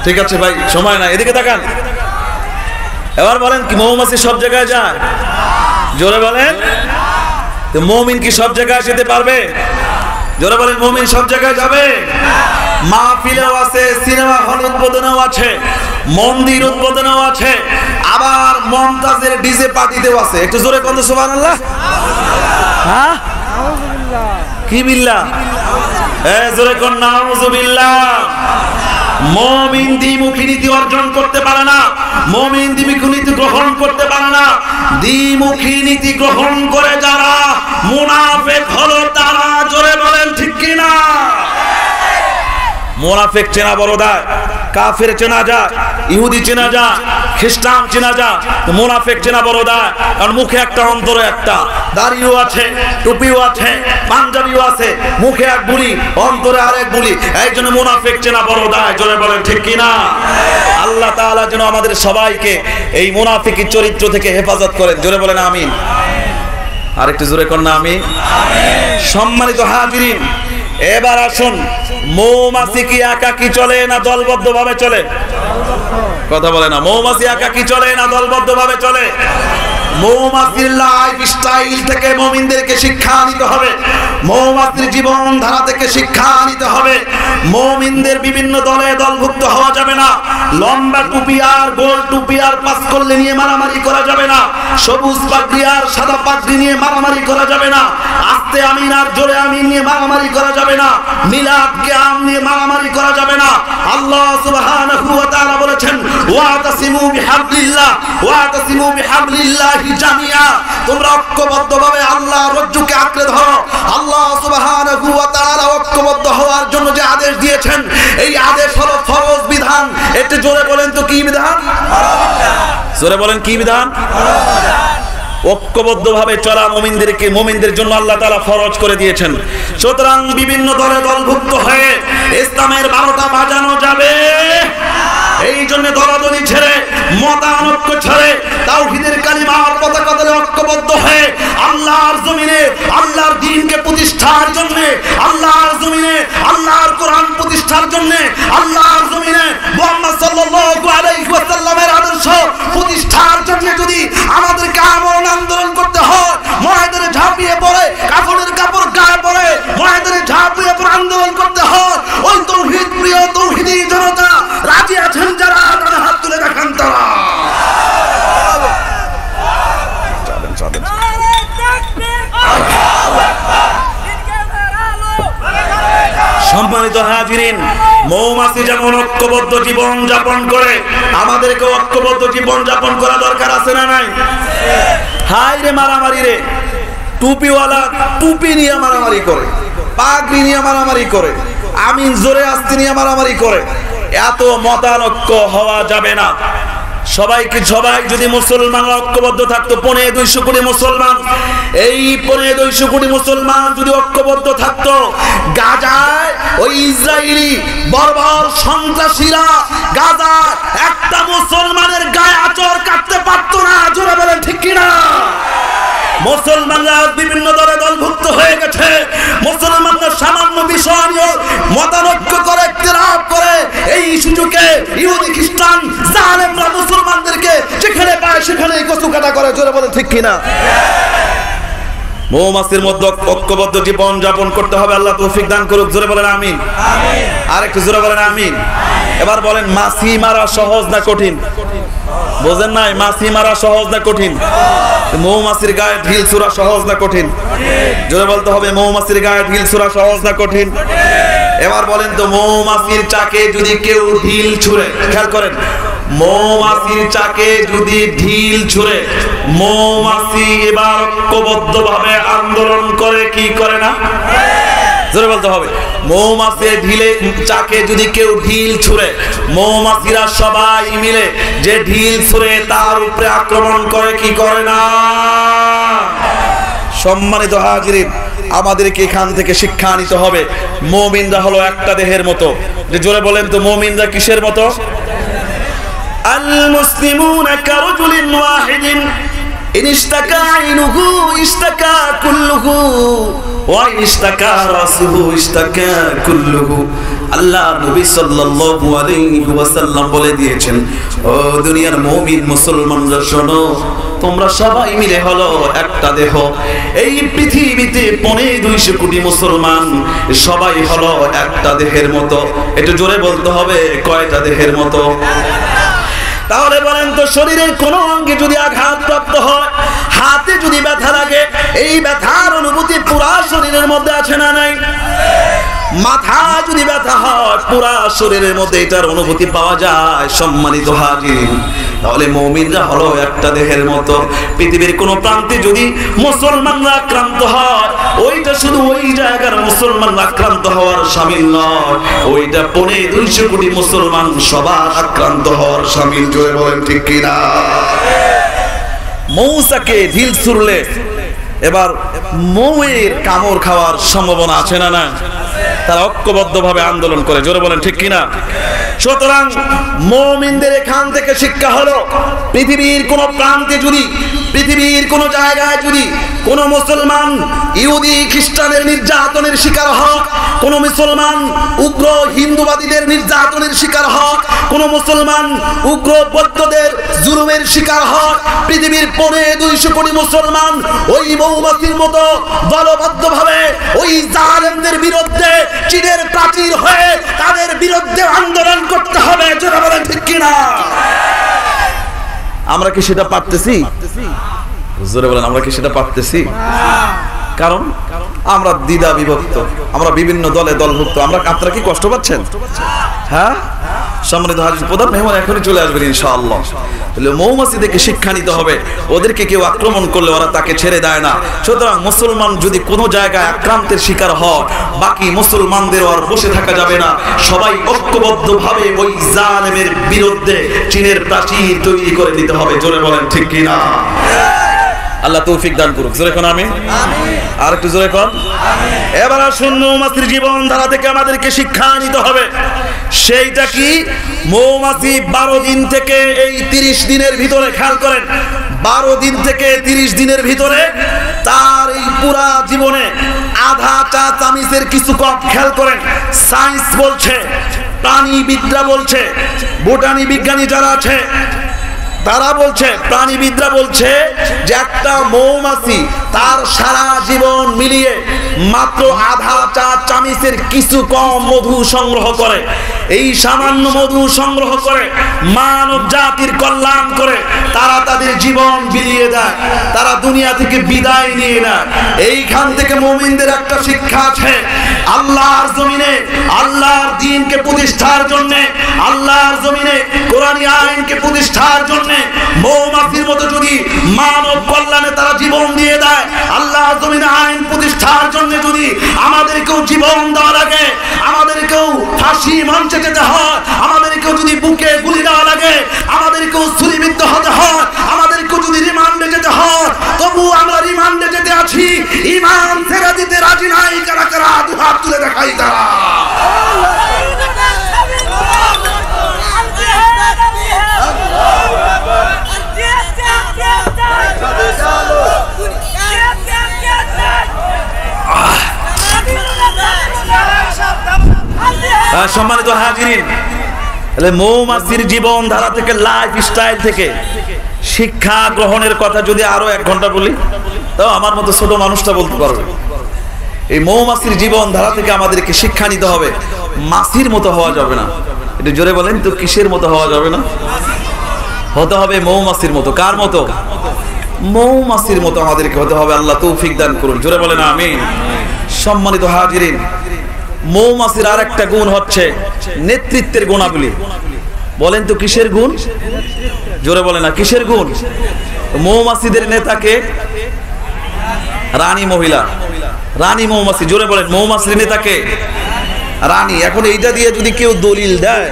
ঠিক আছে ভাই, সময় নাই, এদিকে তাকান। এবার বলেন কি মৌমাছি সব জায়গায় যায়? জোরে বলেন। তো মুমিন কি সব জায়গায় যেতে পারবে? জোরে বলেন, মুমিন সব জায়গায় যাবে? মাহফিলেও আছে, সিনেমা হল উদ্বোধনেও আছে, মন্দির উদ্বোধনেও আছে, আবার মমতাজের ডিজে পার্টিতেও আছে। একটু জোরে কোন সুবহানাল্লাহ। হ্যাঁ কি বিল্লাহ? জোরে কোন নাউযুবিল্লাহ। মুমিন দ্বিমুখী নীতি অর্জন করতে পারে না, মুমিন দ্বিমুখী নীতি গ্রহণ করতে পারে না। দ্বিমুখী নীতি গ্রহণ করে যারা মুনাফিক হলো তারা। জোরে বলেন ঠিক কি না? মুনাফিক চেনা বড় দায়, কাফের চেনা যায়, ইহুদি চেনা যায়, খ্রিস্টান চেনা যায়, মুনাফিক চেনা বড় দায়। কারণ মুখে একটা অন্তরে একটা, দাড়িও আছে, টুপিও আছে, পাঞ্জাবিও আছে, মুখে এক বুলি অন্তরে আরেক বুলি, এই জন্য মুনাফিক চেনা বড় দায়। জোরে বলেন ঠিক কি না? আল্লাহ তাআলা যেন আমাদের সবাইকে এই মুনাফিকি চরিত্র থেকে হেফাজত করেন। জোরে বলেন আমিন। আরেকটু জোরে কর না আমিন। সম্মানিত হাজিরিন, এবার আসুন, মৌমাছি কি একাকী চলে না দলবদ্ধ ভাবে চলে? কথা বলে না। মৌমাছি একাকী চলে না দলবদ্ধ ভাবে চলে? মৌমাছির লাইফ স্টাইল থেকে মুমিনদেরকে শিক্ষা নিতে হবে, মৌমাছির জীবন ধারা থেকে শিক্ষা নিতে হবে। মুমিনদের বিভিন্ন দলে দলভুক্ত হওয়া যাবে না। লম্বা টুপি আর গোল টুপি আর পাস করলে নিয়ে মারামারি করা যাবে না। সবুজ পাগড়ি আর সাদা পাগড়ি নিয়ে মারামারি করা যাবে না। আস্তে আমিন আর জোরে আমিন নিয়ে মারামারি করা যাবে না। মিলাদ কিয়াম নিয়ে মারামারি করা যাবে না। আল্লাহ সুবহানাহু ওয়া তাআলা বলেছেন, ওয়াতাসিমু বিহাবলিল্লাহ ওয়াতাসিমু বিহাবলিল্লাহি জামিআ। তোমরা ঐক্যবদ্ধভাবে আল্লাহর রজ্জুকে আঁকড়ে ধরো। আল্লাহ সুবহানাহু ওয়া তাআলা ঐক্যবদ্ধ হওয়ার জন্য যে আদেশ দিয়েছেন, এই আদেশ হলো ফরজ বিধান। একটু জোরে বলেন তো কি বিধান? জোরে বলেন কি বিধান? ঐক্যবদ্ধভাবে চলা মুমিনদের জন্য আল্লাহ তাআলা ফরজ করে দিয়েছেন। সুতরাং বিভিন্ন দলে দলভুক্ত হয়ে ইসলামের 12টা বাজানো যাবে। এই জন্য দলাদলি ছেড়ে, মতানৈক্য ছেড়ে, তাওহীদের কালিমার পতাকা তলে ঐক্যবদ্ধ হয়ে আল্লাহর জমিনে আল্লাহর দ্বীনকে প্রতিষ্ঠার জন্য, আল্লাহর জমিনে আল্লাহর কোরআন প্রতিষ্ঠার জন্য, আল্লাহর জমিনে মুহাম্মদ সাল্লাল্লাহু আলাইহি ওয়াসাল্লামের আদর্শ প্রতিষ্ঠার জন্য যদি আমাদেরকে আমরণ আন্দোলন করতে হয়, ময়দানে ঝাঁপিয়ে পড়ে কাফনের কাপড় গায়ে পড়ে ময়দানে ঝাঁপিয়ে পড়ে আন্দোলন করতে হয়, ওই তাওহীদ প্রিয় তাওহীদি জনতা রাজি আছেন যারা? তারা হাত তুলে দেখান। তারা সম্মানিত হাজিরিন, মৌমাছি যেমন ঐক্যবদ্ধ জীবন যাপন করে, আমাদেরকে ঐক্যবদ্ধ জীবন যাপন করা দরকার আছে না নাই? হাই রে মারামারি রে, টুপিওয়ালা টুপি নিয়ে মারামারি করে, পাগড়ি নিয়ে মারামারি করে, আমিন জোরে আস্তে নিয়ে মারামারি করে। এত মতানৈক্য হওয়া যাবে না। সবাই যদি মুসলমান ঐক্যবদ্ধ থাকতো, 250 কোটি মুসলমান, এই 250 কোটি মুসলমান যদি ঐক্যবদ্ধ থাকতো, গাজায় ওই ইসরায়েলি বর্বর সন্ত্রাসীরা গাজা একটা মুসলমানের গায়ে আঁচড় কাটতে পারতো না। জোরে বলেন ঠিক কিনা? মুসলমানরা বিভিন্ন দলে দলভুক্ত হয়ে গেছে। মুসলমানরা সামান্য বিষয় নিয়ে মতানৈক্য করে, ইখতিলাফ করে, এই সুযোগে ইহুদি খ্রিস্টান জালেমরা মুসলমানদেরকে যেখানে পায় সেখানেই কচু কাটা করে। জোরে বলেন ঠিক কিনা? মৌমাছির মধ্যে ঐক্যবদ্ধ জীবন যাপন করতে হবে। আল্লাহ তৌফিক দান করুক। জোরে বলেন আমিন। আর একটু জোরে বলেন আমিন। এবার বলেন, মাছি মারা সহজ না কঠিন? বোঝেন নাই? মাছি মারা সহজ না কঠিন? মৌমাছির গায়ে ঢিল ছোড়া সহজ না কঠিন? জোরে বলতে হবে, মৌমাছির গায়ে ঢিল ছোড়া সহজ না কঠিন? এবার বলেন তো, মৌমাছির চাকে যদি কেউ ঢিল ছুঁড়ে, খেয়াল করেন, মৌমাছির চাকে যদি ঢিল ছুঁড়ে, মৌমাছি এবার ঐক্যবদ্ধভাবে আন্দোলন করে কি করে না? জোরে বলতে হবে, মৌমাছির চাকে যদি কেউ ঢিল ছুঁড়ে, মৌমাছিরা সবাই মিলে যে ঢিল ছুঁড়ে তার উপরে আক্রমণ করে কি করে না? সম্মানিত হাজিরিন, আমাদেরকে এখান থেকে শিক্ষা নিতে হবে। মুমিনরা হলো একটা দেহের মতো। যে জোরে বলেন তো, মুমিনরা কিসের মতো? আল মুসলিমুনা কারজুলিন ওয়াহিদিন ইন ইশতাকা আইনুহু ইশতাকা কুল্লুহু ওয়া ইশতাকা রাসুহু ইশতাকা কুল্লুহু। আল্লাহ নবী সাল্লাল্লাহু আলাইহি ওয়াসাল্লাম বলে দিয়েছেন, ও দুনিয়ার মুমিন মুসলমানরা শোনো, তোমরা সবাই মিলে হলো একটা দেহ। এই পৃথিবীতে 250 কোটি মুসলমান, সবাই হলো একটা দেহের মতো। একটু জোরে বলতে হবে, কয়টা দেহের মতো? তাহলে বলেন তো, শরীরের কোনো অঙ্গে যদি আঘাতপ্রাপ্ত হয়, হাতে যদি ব্যথা লাগে, এই ব্যথার অনুভূতি পুরা শরীরের মধ্যে আছে না নাই? মাথায় যদি ব্যথা হয়, পুরা শরীরের মধ্যে এটার অনুভূতি পাওয়া যায়। সম্মানিত হাজির, তাহলে মুমিনরা হলো একটা দেহের মতো। পৃথিবীর কোন প্রান্তে যদি মুসলমানরা আক্রান্ত হয়, ওইটা শুধু ওই জায়গার মুসলমানরা আক্রান্ত হওয়ার শামিল নয়, ওইটা 250 কোটি মুসলমান সবার আক্রান্ত হওয়ার শামিল। জোরে বলেন ঠিক কিনা? মৌসাকে ঢিল ছুড়লে এবার মৌয়ের কামড় খাওয়ার সম্ভাবনা আছে না? না, তারা ঐক্যবদ্ধভাবে আন্দোলন করে। জোরে বলেন ঠিক কিনা? সুতরাং মুমিনদের এখান থেকে শিক্ষা হলো, পৃথিবীর কোন প্রান্তে যদি, পৃথিবীর কোন জায়গায় যদি কোন মুসলমান ইহুদি খ্রিস্টানের নির্যাতনের শিকার হয়, কোন মুসলমান উগ্র হিন্দুবাদীদের নির্যাতনের শিকার হয়, কোন মুসলমান উগ্র বৌদ্ধদের জুলুমের শিকার হয়, পৃথিবীর 250 কোটি মুসলমান ওই মৌমাছির মতো দলবদ্ধভাবে ওই জালেমদের বিরুদ্ধে চীনের প্রাচীর হয়ে তাদের বিরুদ্ধে আন্দোলন করতে হবে। জোরে বলেন ঠিক কিনা? আমরা কি সেটা পারতেছি? জোরে বলেন, আমরা কি সেটা পারতেছি? কারণ আমরা দ্বিধা বিভক্ত, আমরা বিভিন্ন দলে দলভুক্ত। আপনারা কি কষ্ট পাচ্ছেন? হ্যাঁ, সম্মানিত হাজির, প্রধান মেহমান এখনই চলে আসবেন ইনশাআল্লাহ। তাহলে মৌমাছিদেরকে শিক্ষা নিতে হবে, ওদেরকে কেউ আক্রমণ করলে ওরা তাকে ছেড়ে দেয় না। সুতরাং মুসলমান যদি কোনো জায়গায় আক্রান্তের শিকার হয়, বাকি মুসলমানদের আর বসে থাকা যাবে না। সবাই ঐক্যবদ্ধভাবে ওই জালেমের বিরুদ্ধে চীনের প্রাচীর তৈরি করে দিতে হবে। জোরে বলেন ঠিক কিনা? আল্লাহ তৌফিক দান করুক। জোরে কোন আমিন। আর একটু জোরে কোন আমিন। এবার আসুন, মৌমাছির জীবন ধারা থেকে আমাদেরকে শিক্ষা নিতে হবে। সেইটা কি? মৌমাছি 12 দিন থেকে এই 30 দিনের ভিতরে, খেয়াল করেন, 12 দিন থেকে 30 দিনের ভিতরে তার এই পুরা জীবনে আধা চা চামচের কিছু কম। খেয়াল করেন, সায়েন্স বলছে, প্রাণীবিদরা বলছে, বোটানি বিজ্ঞানী যারা আছে তারা বলছে, প্রাণীবিদরা বলছে যে একটা মৌমাছি তার সারা জীবন মিলিয়ে মাত্র আধা চা চামচের কিছু কম মধু সংগ্রহ করে। এই সামান্য মধু সংগ্রহ করে মানব জাতির কল্যাণ করে তারা তাদের জীবন বিলিয়ে দেয়, তারা দুনিয়া থেকে বিদায় নিয়ে নেয়। এইখান থেকে মুমিনদের একটা শিক্ষা আছে, আল্লাহর জমিনে আল্লাহর দ্বীনকে প্রতিষ্ঠার জন্য, আল্লাহর জমিনে কোরআনী আইনকে প্রতিষ্ঠার জন্য মৌমাছির মতো যদি মানব কল্যাণে তারা জীবন দিয়ে দেয়, আল্লাহর জমিনে আইন প্রতিষ্ঠার জন্য যদি আমাদেরকেও জীবন দেওয়া লাগে, আমাদেরকেও ফাঁসি মঞ্চে যেতে হয়, আমাদেরকেও যদি বুকে গুলি দেওয়া লাগে, আমাদেরকেও ছুরিবিদ্ধ হতে হয়, আমাদেরকেও যদি রিমান্ডে যেতে হয়, তবু আমরা রিমান্ডে যেতে আছি। ইমান ছেড়ে দিতে রাজি নাই কারা কারা? দুহাত তুলে দেখাই তারা। সম্মানিত হাজিরিন, মৌমাছির জীবন ধারা থেকে, লাইফ স্টাইল থেকে শিক্ষা গ্রহণের কথা যদি আরো 1 ঘন্টা বলি, তাও আমার মতো ছোট মানুষটা বলতে পারবে। এই মৌমাছির জীবন ধারা থেকে আমাদেরকে শিক্ষা নিতে হবে। মাছির মতো হওয়া যাবে না। একটু জোরে বলেন তো, কিসের মতো হওয়া যাবে না? হতে হবে মৌমাছির মতো। কার মতো? মৌমাছির মতো আমাদেরকে হতে হবে। আল্লাহ তৌফিক দান করুন। জোরে বলেন আমিন। সম্মানিত হাজিরিন, মৌমাছির আর একটা গুণ হচ্ছে নেতৃত্বের গুণাবলী। বলেন তো কিসের গুণ? জোরে বলে না, কিসের গুণ? মৌমাছিদের নেতাকে রানী মহিলা, রানী মৌমাছি। জোরে বলেন, মৌমাছির নেতাকে রানী। এখন এইটা দিয়ে যদি কেউ দলিল দেয়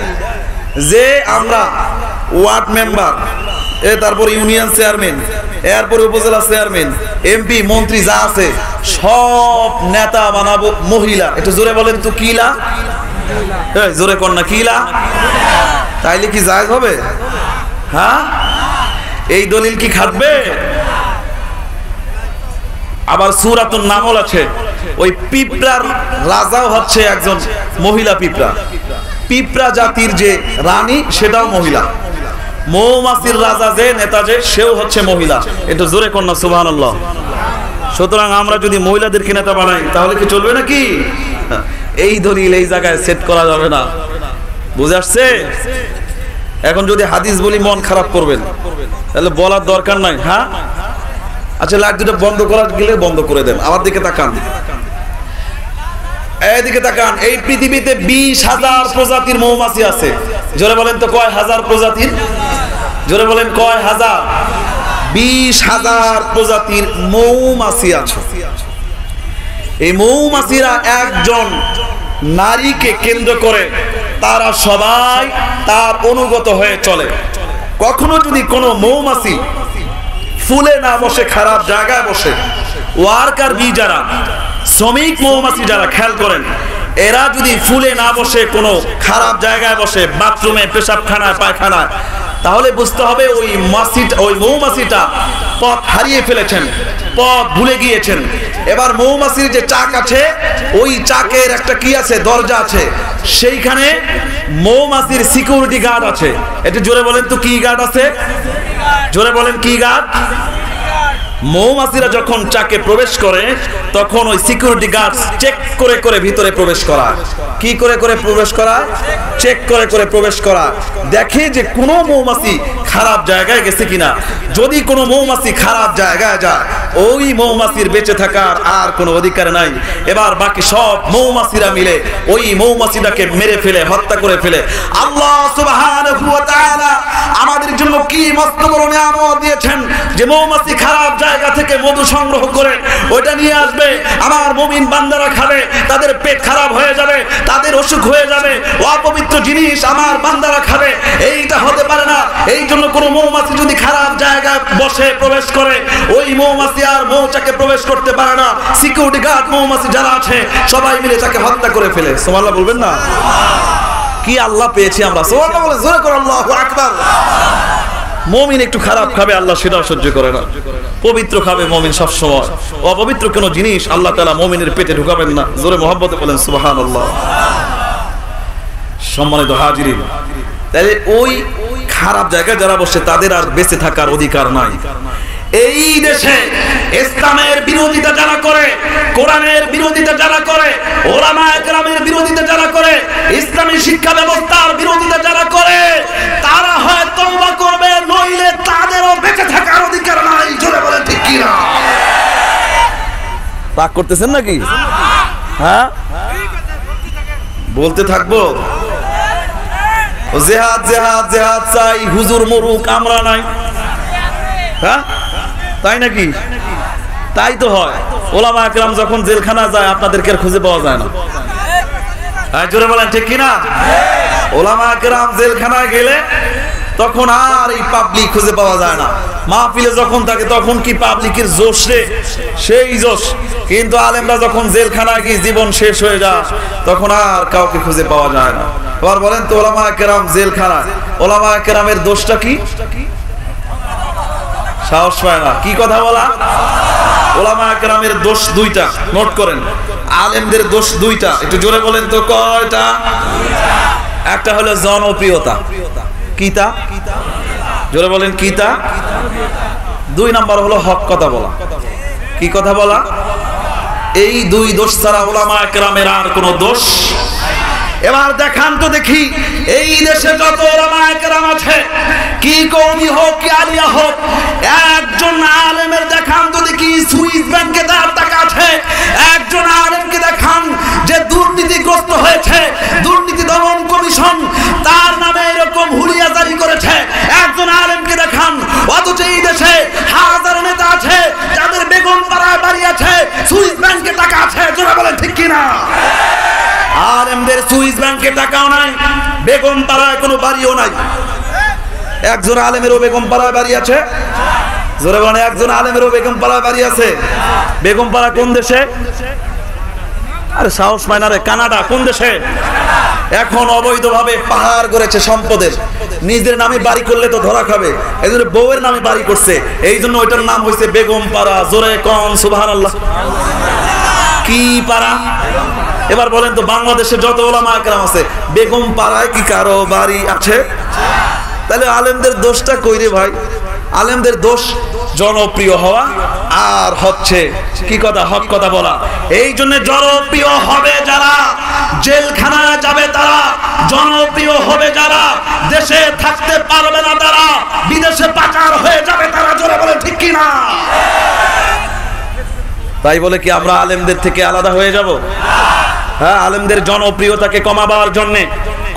যে আমরা ওয়ার্ড মেম্বার, তারপর ইউনিয়ন চেয়ারম্যান, এরপরে উপজেলা চেয়ারম্যান, এমপি, মন্ত্রী যা আছে সব নেতা বানাবো মহিলা, একটু জোরে বলেন তো কিলা? জোরে কর না, কিলা? তাইলে কি জায়েজ হবে? হ্যাঁ, এই দলিল কি খাটবে? আবার সূরাতুন নামল আছে, ওই পিঁপড়ার রাজাও হচ্ছে একজন মহিলা পিঁপড়া। পিঁপড়া জাতির যে রানী সেটাও মহিলা। মৌমাছির রাজা যে নেতা যে সেও হচ্ছে মহিলা। একটু জোরে কর না সুবহানাল্লাহ। সুতরাং আমরা যদি মহিলাদেরকে নেতা বানাই তাহলে কি চলবে নাকি? এই দলিল এই জায়গায় সেট করা যাবে না। বুঝে আসছে? এখন যদি হাদিস বলি মন খারাপ করবেন, তাহলে বলার দরকার নাই। হ্যাঁ আচ্ছা, লাইট দুটো বন্ধ করা গেলে বন্ধ করে দেন। আমার দিকে তাকান, এইদিকে তাকান। এই পৃথিবীতে 20,000 প্রজাতির মৌমাছি আছে। জোরে বলেন তো কয় হাজার প্রজাতির? জোরে বলেন কয় হাজার? 20,000 প্রজাতির মৌমাছি আছে। এই মৌমাছিরা একজন নারীকে কেন্দ্র করে তারা সবাই তার অনুগত হয়ে চলে। কখনো যদি কোনো মৌমাছি ফুলে না বসে, খারাপ জায়গায় বসে, ওয়ার্কার বি যারা, শ্রমিক মৌমাছি যারা, খেয়াল করেন, এরা যদি ফুলে না বসে কোনো খারাপ জায়গায় বসে, বাথরুমে, পেশাবখানায়, পায়খানায়, তাহলে বুঝতে হবে ওই মৌমাছিটা পথ হারিয়ে ফেলেছেন, পথ ভুলে গিয়েছেন। এবার মৌমাছির যে চাক আছে, ওই চাকের একটা কি আছে, দরজা আছে, সেইখানে মৌমাছির সিকিউরিটি গার্ড আছে। এটা জোরে বলেন তো কি গার্ড আছে? জোরে বলেন কি গার্ড? মৌমাছিরা যখন চাকে প্রবেশ করে তখন ওই সিকিউরিটি গার্ড চেক করে করে ভিতরে প্রবেশ করা। কি করে করে প্রবেশ করা? চেক করে করে প্রবেশ করা। দেখে যে কোনো মৌমাছি খারাপ জায়গায় গেছে কিনা। যদি কোনো মৌমাছি খারাপ জায়গায় যায়, ওই মৌমাছির বেঁচে থাকার আর কোনো অধিকার নাই। এবার বাকি সব মৌমাছিরা মিলে ওই মৌমাছিটাকে মেরে ফেলে, হত্যা করে ফেলে। আল্লাহ সুবহানাহু ওয়া তাআলা আমাদের জন্য কি মস্ত বড় নিয়ামত দিয়েছেন, যে মৌমাছি খারাপ জায়গা থেকে মধু সংগ্রহ করে ওইটা নিয়ে আসবে, আমার মুমিন বান্দারা খাবে, তাদের পেট খারাপ হয়ে যাবে, তাদের অসুখ হয়ে যাবে, অপবিত্র জিনিস আমার বান্দারা খাবে। এইটা হতে পারে না। এই জন্য কোনো মৌমাছি যদি খারাপ জায়গায় বসে প্রবেশ করে, ওই মৌমাছি আর মৌচাকে প্রবেশ করতে পারে না। সিকিউরিটি গার্ড মৌমাছি যারা আছে সবাই মিলে তাকে হত্যা করে ফেলে। সুবহানাল্লাহ বলবেন না? কি আল্লাহ পেয়েছি আমরা। সুবহানাল্লাহ বলে জোরে করে আল্লাহু আকবার। মুমিন একটু খারাপ খাবে, আল্লাহ সেটাও সহ্য করে না। পবিত্র খাবে মুমিন সব সময়। অপবিত্র কোনো জিনিস আল্লাহ তাআলা মুমিনের পেটে ঢুকাবেন না। জোরে মুহাব্বতে বলেন সুবহানাল্লাহ। সম্মানিত হাজিরিন, তাহলে ওই খারাপ জায়গায় যারা বসে তাদের আর বেঁচে থাকার অধিকার নাই। এই দেশে ইসলামের বিরোধিতা যারা করে, কোরআনের বিরোধিতা যারা করে, ওলামায়ে কেরামের বিরোধিতা যারা করে, ইসলামী শিক্ষা ব্যবস্থার বিরোধিতা যারা করে, তারা হয় তওবা করবে, নইলে তাদেরও বেঁচে থাকার অধিকার নাই। জোরে বলেন ঠিক কি না? রাগ করতেছেন নাকি? হ্যাঁ বলতে থাকবো। জিহাদ জিহাদ জিহাদ চাই, হুজুর মরুক, আমরা নাই। হ্যাঁ তাই নাকি? তাই তো হয়। ওলামায়ে কেরাম যখন জেলখানা যায় আপনাদেরকে আর খুঁজে পাওয়া যায় না। হ্যাঁ জোরে বলেন ঠিক কিনা? ওলামায়ে কেরাম জেলখানায় গেলে তখন আর এই পাবলিক খুঁজে পাওয়া যায় না। মাহফিলে যখন থাকে তখন কি পাবলিকের জোশ রে, সেই জোশ। কিন্তু আলেমরা যখন জেলখানায় গিয়ে জীবন শেষ হয়ে যায় তখন আর কাউকে খুঁজে পাওয়া যায় না। এবার বলেন তো ওলামায়ে কেরাম জেলখানায়, ওলামায়ে কেরামের দোষটা কি? সাহস পায় না। কি কথা বলা? ওলামায়ে কেরামের দোষ দুইটা, নোট করেন। আলেমদের দোষ দুইটা, একটু জোরে বলেন তো কয়টা? একটা হলো জনপ্রিয়তা। কিতা? জোরে বলেন কিতা? 2 নাম্বার হলো হক কথা বলা। কি কথা বলা? এই দুই দোষ ছাড়া ওলামায়ে কেরামের আর কোনো দোষ। এবার দেখান তো দেখি, এই দেশে যত ওলামায়ে কেরাম আছে, কি কওমি হোক কি আলিয়া হোক, একজন আলেমের দেখান তো দেখি সুইস ব্যাংকে তার টাকা আছে। একজন আলেমকে দেখান যে দুর্নীতিগ্রস্ত হয়েছে, দুর্নীতি দমন কমিশন তার নামে এরকম হুলিয়া জারি করেছে। একজন আলেমকে দেখান। অথচ এই দেশে হাজার নেতা আছে যাদের বেগমপাড়ায় বাড়ি আছে, সুইস ব্যাংকে টাকা আছে। জোরে বলেন ঠিক কিনা? আলেমদের সুইস ব্যাংকে টাকাও নাই, বেগমপাড়ায় কোনো বাড়িও নাই। একজন আলেমেরও বেগমপাড়ায় বাড়ি আছে। জোরে বলেন একজন আলেমেরও বেগমপাড়ায় বাড়ি আছে। বেগমপাড়া কোন দেশে? আরে সাহস পায় না রে, কানাডা কোন দেশে? এখন অবৈধভাবে পাহাড় করেছে সম্পদের, নিজের নামে বাড়ি করলে তো ধরা খাবে, এই জন্য বউয়ের নামে বাড়ি করছে, এই জন্য ওইটার নাম হয়েছে বেগম পাড়া। জোরে কোন সুবহানাল্লাহ। কি পাড়া? এবার বলেন তো বাংলাদেশে যত ওলামা কেরাম আছে বেগম পাড়ায় কি কারো বাড়ি আছে? তাহলে আলেমদের দোষটা কই রে ভাই? আলেমদের দোষ জনপ্রিয় হওয়া আর হচ্ছে কি কথা, হক কথা বলা। এই জন্য জনপ্রিয় হবে যারা, জেলখানায় যাবে তারা, জনপ্রিয় হবে যারা, দেশে থাকতে পারবে না তারা, বিদেশে পাচার হয়ে যাবে তারা। জোরে বলে ঠিক কি না? তাই বলে কি আমরা আলেমদের থেকে আলাদা হয়ে যাব? হ্যাঁ, আলেমদের জনপ্রিয়তাকে কমাবার জন্য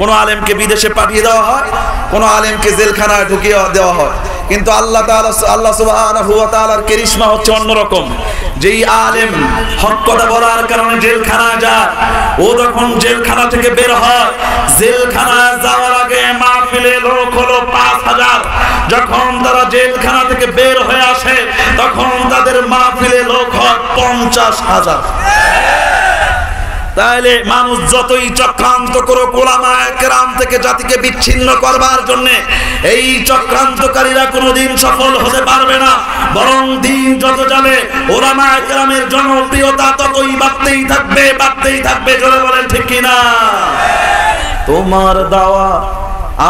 কোন আলেমকে বিদেশে পাঠিয়ে দেওয়া হয়, কোন আলেমকে জেলখানায় ঢুকিয়ে দেওয়া হয়। কিন্তু আল্লাহ সুবহানাহু ওয়া তাআলার কারিশমা হচ্ছে অন্যরকম। যেই আলেম হক কথা বলার কারণে জেলখানায় যায়, ও যখন জেলখানা থেকে বের হয়, জেলখানায় যাওয়ার আগে মাহফিলে লোক হলো 5000, যখন তারা জেলখানা থেকে বের হয়ে আসে তখন তাদের মাহফিলে লোক হয় 50000। তাহলে মানুষ যতই চক্রান্ত করুক উলামায়ে কেরাম থেকে জাতিকে বিচ্ছিন্ন করবার জন্য, এই চক্রান্তকারীরা কোনোদিন সফল হতে পারবে না। বরং দিন যত যাবে উলামায়ে কেরামের জনপ্রিয়তা ততই বাড়তেই থাকবে, বাড়তেই থাকবে। জোরে বলেন ঠিক কি না? তোমার দাওয়াত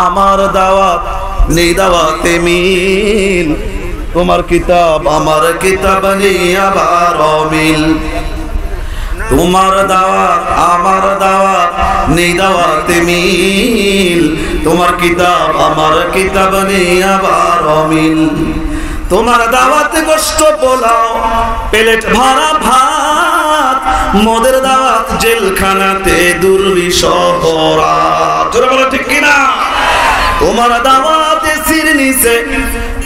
আমার দাওয়াত, নেই দাওয়াতে মিল, তোমার কিতাব আমার কিতাব নেই আবার অমিল। তোমার দাওয়াত আমার দাওয়াত, নেই দাওয়াতে মিল, তোমার কিতাব আমার কিতাব নেই আবার অমিল। তোমার দাওয়াতে গোশত পোলাও, প্লেট ভরা ভাত, মোদের দাওয়াত জেলখানাতে দুর্বিষহ রাত। জোরে বলো ঠিক কি না? তোমার দাওয়াতে সির নিচে,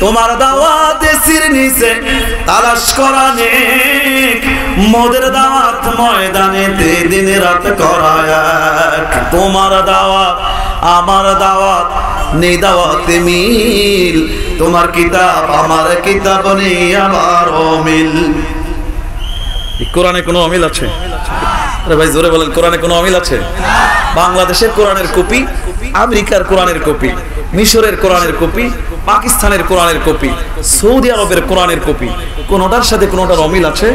তোমার দাওয়াতে সির নিচে তালাশ করা নেক, মোদের দাওয়াত ময়দানেতে দিন রাত করা এক। তোমার দাওয়াত আমার দাওয়াত, নেই দাওয়াতে মিল, তোমার কিতাব আমার কিতাব নেই আবার অমিল। কোরআনে কোনো অমিল আছে? আরে ভাই জোরে বলেন, কোরআনে কোনো অমিল আছে? বাংলাদেশের কোরআনের কপি, আমেরিকার কোরআনের কপি, মিশরের কোরআনের কপি, পাকিস্তানের কোরআনের কপি, সৌদি আরবের কোরআনের কপি, কোনটার সাথে কোনটার অমিল আছে?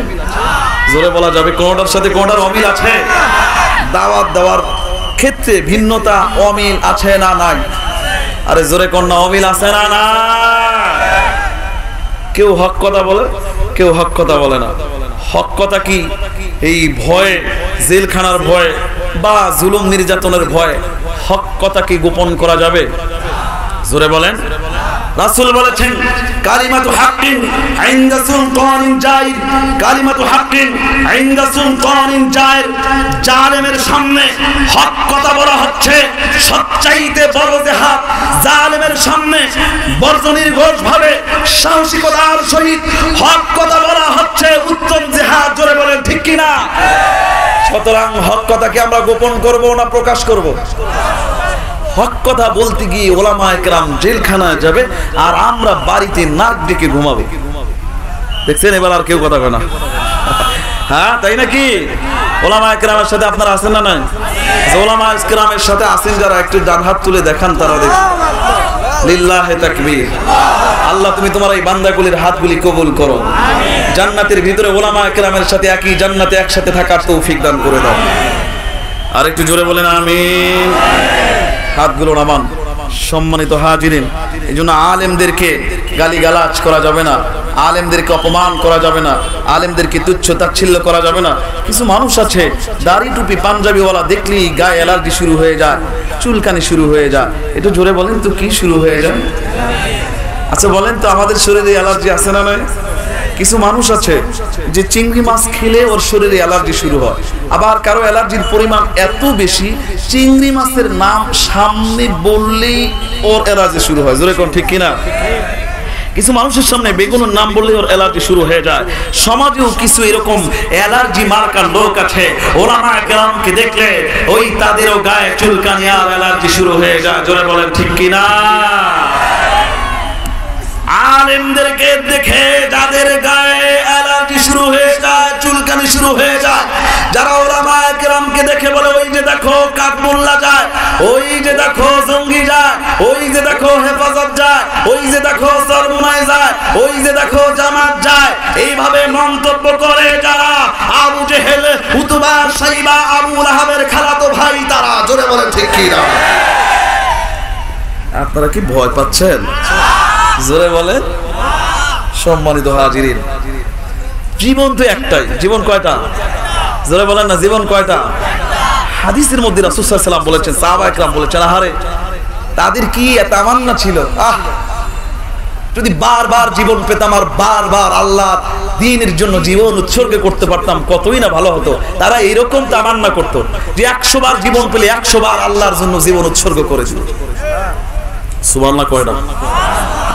জোরে বলা যাবে কোনটার সাথে কোনটার অমিল আছে? দাওয়াত দেওয়ার ক্ষেত্রে ভিন্নতা অমিল আছে না নাই? আরে জোরে কোন না, অমিল আছে না না? কেউ হক কথা বলে, কেউ হক কথা বলে না। হক কথা কি? এই ভয়ে, জেলখানার ভয়ে বা জুলুম নির্যাতনের ভয়ে হক কথা কি গোপন করা যাবে? জোরে বলেন। রাসূল বলেছেন কালিমাতু হাক্কিন ইনদা সুলতানিন জাইর, কালিমাতু হাক্কিন ইনদা সুলতানিন জাইর। জালেমের সামনে হক কথা বলা হচ্ছে সবচাইতে বড় জিহাদ। জালেমের সামনে বর্জনীর ঘোষ ভাবে সাহসিকতার সহিত হক কথা বলা হচ্ছে উত্তম জিহাদ। জোরে বলেন ঠিক কি না? সুতরাং হক কথাকে আমরা গোপন করব না প্রকাশ করব? হক কথা বলতে গিয়ে ওলামায়ে কেরাম জেলখানায় যাবে আর আমরা বাড়িতে নাক ডেকে ঘুমাবো। দেখছেন এবার আর কেউ কথা কয় না। হ্যাঁ তাই নাকি? ওলামায়ে কেরামের সাথে আপনারা আছেন না? নাই? ওলামায়ে কেরামের সাথে আছেন যারা, একটু ডান হাত তুলে দেখান, তারা দেখুন। লিল্লাহি তাকবীর। আল্লাহ তুমি তোমার এই বান্দাগুলির হাতগুলি কবুল করো, জান্নাতের ভিতরে ওলামায়ে কেরামের সাথে একই জান্নাতে একসাথে থাকার তৌফিক দান করে দাও। আর একটু জোরে বলেন আমিন। হাতগুলো নামান। সম্মানিত হাজিরিন, এই জন্য আলেমদেরকে গালিগালাজ করা যাবে না, আলেমদেরকে অপমান করা যাবে না, আলেমদেরকে তুচ্ছ তাচ্ছিল্য করা যাবে না। কিছু মানুষ আছে দাড়ি টুপি পাঞ্জাবিওয়ালা দেখলেই গায়ে অ্যালার্জি শুরু হয়ে যায়, চুলকানি শুরু হয়ে যায়। একটু জোরে বলেন তো কি শুরু হয়ে যায়? আচ্ছা বলেন তো আমাদের শরীরে অ্যালার্জি আছে না নয়? কিছু মানুষ আছে যে চিংড়ি মাছ খেলে ওর শরীরে অ্যালার্জি শুরু হয়, আবার কারো অ্যালার্জির পরিমাণ এত বেশি চিংড়ি মাছের নাম সামনে বললেই ওর অ্যালার্জি শুরু হয়। জোরে কোন ঠিক কিনা? কিছু মানুষের সামনে বেগুনের নাম বললে ওর অ্যালার্জি শুরু হয়ে যায়। সমাজেও কিছু এরকম অ্যালার্জি মার্কার লোক আছে, ওলামায়ে কেরামকে দেখলে ওই তাদেরও গায়ে চুলকানি আর অ্যালার্জি শুরু হয়ে যায়। জোরে বলেন ঠিক কিনা? আলেমদেরকে দেখে যাদের গায়ে অ্যালার্জি শুরু হয়ে যায়, চুলকানি শুরু হয়ে যায়, যারা উলামায়ে কেরামকে দেখে বলে ওই যে দেখো কাঠমোল্লা যায়, ওই যে দেখো জঙ্গি যায়, ওই যে দেখো হেফাজত যায়, ওই যে দেখো সরমুনায় যায়, ওই যে দেখো জামাত যায়, এইভাবে মন্তব্য করে যারা আবু জেহেল, উতবা, সাইবা, আবু লাহাবের খালাতো ভাই তারা। জোরে বলেন ঠিক কি না? আপনারা কি ভয় পাচ্ছেন? জোরে বলেন। সম্মানিত হাজিরিন, জীবন তো একটাই। জীবন কয়টা? জোরে বলেন না, জীবন কয়টা? হাদিসের মধ্যে রাসূল সাল্লাল্লাহু আলাইহি ওয়াসাল্লাম বলেছেন, সাহাবা একরাম বলেছেন, আহারে তাদের কি তামান্না ছিল, যদি বারবার জীবন পেতাম আর বারবার আল্লাহর দ্বীনের জন্য জীবন উৎসর্গ করতে পারতাম কতই না ভালো হতো। তারা এরকম তামান্না করতো যে 100 বার জীবন পেলে 100 বার আল্লাহর জন্য জীবন উৎসর্গ করে দিল। সুবহানাল্লাহ কয়টা?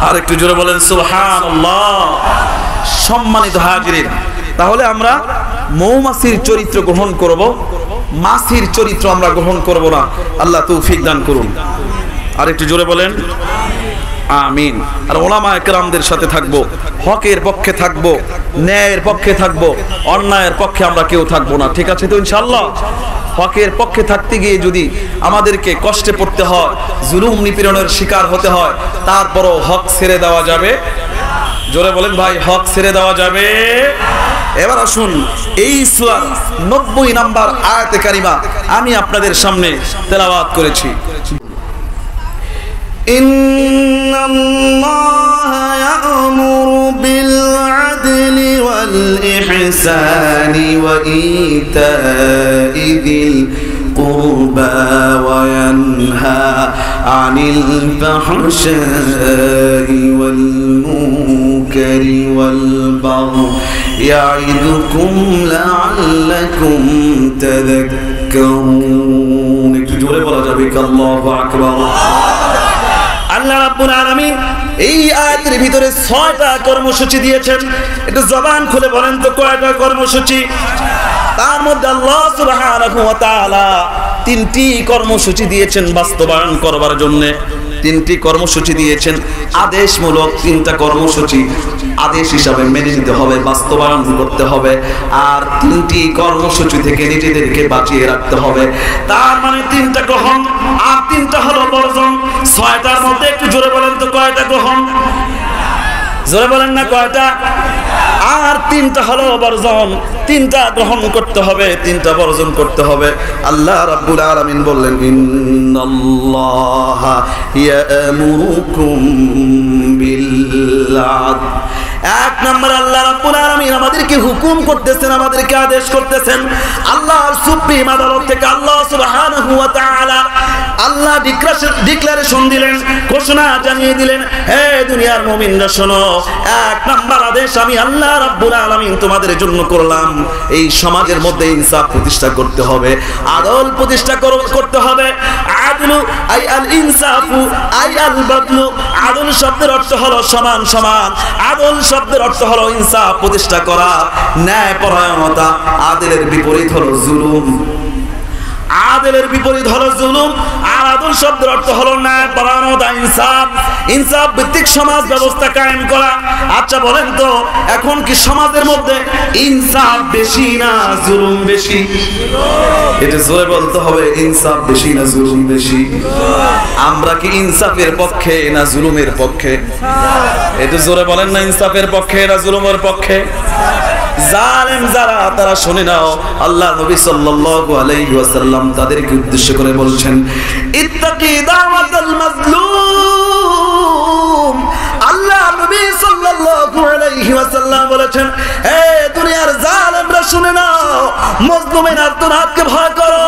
আর একটু জোরে বলেন সুবহানাল্লাহ। সম্মানিত হাজিরিন, তাহলে আমরা মৌমাছির চরিত্র গ্রহণ করব, মাছির চরিত্র আমরা গ্রহণ করব না। আল্লাহ তৌফিক দান করুন। আর একটু জোরে বলেন আমিন। আর উলামায়ে কেরামদের সাথে থাকব, হকের পক্ষে থাকব, ন্যায়ের পক্ষে থাকব, অন্যায়ের পক্ষে আমরা কেউ থাকবো না। ঠিক আছে তো ইনশাআল্লাহ? হকের পক্ষে থাকতে গিয়ে যদি আমাদেরকে কষ্টে পড়তে হয়, জুলুম নিপীড়নের শিকার হতে হয়, তারপরও হক ছেড়ে দেওয়া যাবে? জোরে বলেন ভাই, হক ছেড়ে দেওয়া যাবে? এবার আসুন এই সূরার 90 নম্বর আয়াতে কারিমা আমি আপনাদের সামনে তেলাওয়াত করেছি। ইন্নাল্লাহা ইয়া'মুরু বিল আদলি ওয়াল ইহসানি ওয়া ইতা'i যিল কুরবা ওয়া ইয়ানহা আনিল ফাহশাই ওয়াল মুনকারি ওয়াল বাগই ইয়া'iদুকুম লা'আল্লাকুম তাযাক্কারুন। একটু জোরে বলা যাবে কি? আল্লাহু আকবার। আল্লাহ রাব্বুল আলামিন এই আয়াতের ভিতরে 6টা কর্মসূচি দিয়েছেন। একটু জবান খুলে বলেন তো কয়টা কর্মসূচি? তার মধ্যে আল্লাহ সুবহানাহু ওয়া তাআলা 3টি কর্মসূচি দিয়েছেন বাস্তবায়ন করবার জন্য। 3টি কর্মসূচি দিয়েছেন আদেশমূলক। 3টা কর্মসূচি আদেশ হিসাবে মেনে নিতে হবে, বাস্তবায়ন করতে হবে। আর 3টি কর্মসূচি থেকে নিজেদেরকে বাঁচিয়ে রাখতে হবে। তার মানে 3টা গ্রহণ আর 3টা হলো বর্জন। 6টার মধ্যে একটু জোরে বলেন তো কয়টা গ্রহণ? জোরে বলেন না কয়টা? আর 3টা হলো বর্জন। 3টা গ্রহণ করতে হবে, 3টা বর্জন করতে হবে। আল্লাহ রাব্বুল আলামিন বললেন, ইন্নাল্লাহা ইয়া'মুরুকুম বিল আদল। 1 নম্বর আল্লাহ রাব্বুল আলামিন আমাদেরকে হুকুম করতেছেন, আমাদেরকে আদেশ করতেছেন। আল্লাহর সুপ্রিম আদালত থেকে আল্লাহ সুবহানাহু ওয়া তাআলা আল্লাহ ডিক্লারেশন দিলেন, ঘোষণা জানিয়ে দিলেন, হে দুনিয়ার মুমিনরা শোনো, 1 নম্বর আদেশ আমি আল্লাহ রাব্বুল আলামিন তোমাদের জন্য করলাম। এই সমাজের মধ্যে ইনসাফ প্রতিষ্ঠা করতে হবে, আদল প্রতিষ্ঠা করতে হবে। আদলু আই আল ইনসাফু আই আল বাদলু। আদল শব্দের অর্থ হলো সমান সমান। আদল শব্দের অর্থ হলো ইনসাফ প্রতিষ্ঠা করা, ন্যায় পরায়ণতা। আদলের বিপরীত হলো জুলুম। আদলের বিপরীত হলো জুলুম। আর আদল শব্দের অর্থ হলো ন্যায় পরায়ণতা, ইনসাফ। ইনসাফ ভিত্তিক সমাজ ব্যবস্থা কায়েম করা। আচ্ছা বলেন তো, এখন কি সমাজের মধ্যে ইনসাফ বেশি না জুলুম বেশি? এটা জোরে বলতে হবে, ইনসাফ বেশি না জুলুম বেশি? আমরা কি ইনসাফের পক্ষে না জুলুমের পক্ষে? এটা জোরে বলেন না, ইনসাফের পক্ষে না জুলুমের পক্ষে? জালেম যারা তারা শুনে নাও, আল্লাহ নবী সাল্লাল্লাহু আলাইহি ওয়াসাল্লাম তাদেরকে উদ্দেশ্য করে বলছেন, ইত্তাকি দাওয়াতাল মাজলুম। আল্লাহ নবী সাল্লাল্লাহু আলাইহি ওয়াসাল্লাম বলেছেন, হে দুনিয়ার জালেমরা শুনে নাও, মজলুমের আর্তনাদকে ভয় করো,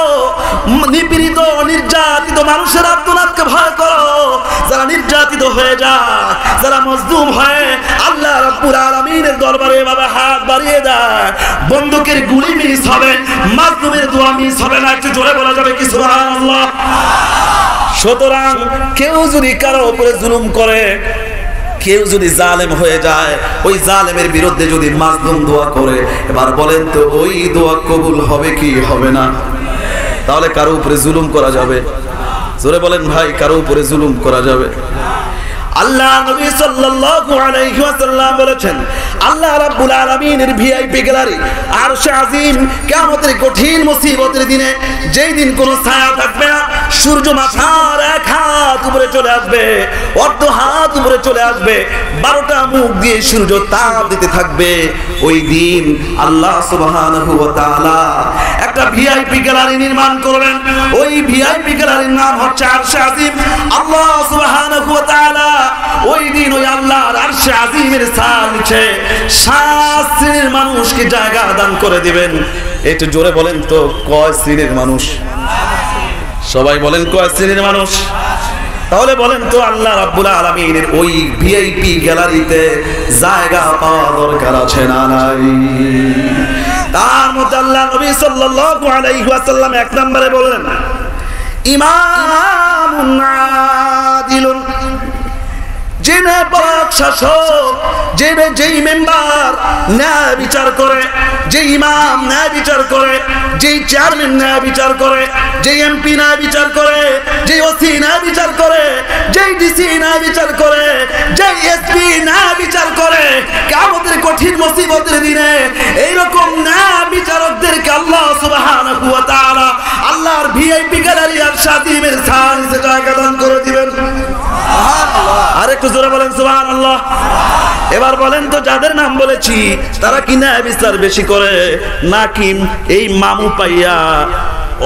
নিপীড়িত নির্যাতিত মানুষের আর্তনাদকে ভয় করো। যারা নির্যাতিত হয়ে যায়, যারা মজলুম হয়, আল্লাহ রাব্বুল আলামিনের দরবারে এভাবে হাত বাড়িয়ে দেয়, বন্দুকের গুলি মিস হবে, মাজলুমের দোয়া মিস হবে না। একটু জোরে বলা যাবে কি সুবহানাল্লাহ? সুতরাং কেউ যদি কারো উপরে জুলুম করে, কেউ যদি জালেম হয়ে যায়, ওই জালেমের বিরুদ্ধে যদি মাজলুম দোয়া করে, এবার বলেন তো ওই দোয়া কবুল হবে কি হবে না? তাহলে কারো উপরে জুলুম করা যাবে? জোরে বলেন ভাই, কারো উপরে জুলুম করা যাবে? আল্লাহ নবী সাল্লাল্লাহু আলাইহি ওয়াসাল্লাম বলেছেন আল্লাহ রাব্বুল আলামিনের ভিআইপি গ্যালারি আরশে আজিম কিয়ামতের কঠিন মুসিবতের দিনে যেই দিন কোনো ছায়া থাকবে না, সূর্য মাথার এক হাত উপরে চলে আসবে, অর্ধ হাত উপরে চলে আসবে, 12টা মুখ দিয়ে সূর্য তাপ দিতে থাকবে। ওই দিন আল্লাহ সুবহানাহু ওয়া তাআলা একটা ভিআইপি গ্যালারি নির্মাণ করবেন। ওই ভিআইপি গ্যালারির নাম হচ্ছে আরশে আজিম। আল্লাহ সুবহানাহু ওয়া তাআলা ওই দিন ওই আল্লাহর আরশে আজিমের ছায়ার নিচে 7 শ্রেণীর মানুষকে জায়গা দান করে দিবেন। একটু জোরে বলেন তো কয় শ্রেণীর মানুষ? সবাই বলেন কয় শ্রেণীর মানুষ? তাহলে বলেন তো আল্লাহ রাব্বুল আলামিনের ওই ভিআইপি গ্যালারিতে জায়গা পাওয়া দরকার আছে না নাই? তার মধ্যে আল্লাহ নবী সাল্লাল্লাহু আলাইহি ওয়াসাল্লাম এক নম্বরে বলেন ইমামুন আদিলুন, যিনি বড় শাসক, যেই মেম্বার ন্যায় বিচার করে, যেই ইমাম ন্যায় বিচার করে, যেই চেয়ারম্যান ন্যায় বিচার করে, যেই এমপি ন্যায় বিচার করে, যেই ওসি ন্যায় বিচার করে, যেই ডিসি ন্যায় বিচার করে, যেই এসপি ন্যায় বিচার করে, কিয়ামতের কঠিন মুসিবতের দিনে এইরকম ন্যায় বিচারকদেরকে আল্লাহ সুবহানাহু ওয়া তাআলা আল্লাহর ভিআইপি গ্যালারি আর শাদিমের ছায়ানিতে জায়গা দান করে দিবেন। আর একটু জোরে বলেন সুবহানাল্লাহ। এবার বলেন তো যাদের নাম বলেছি তারা কি ন্যায় বিচার বেশি করে নাকি এই মামু পাইয়া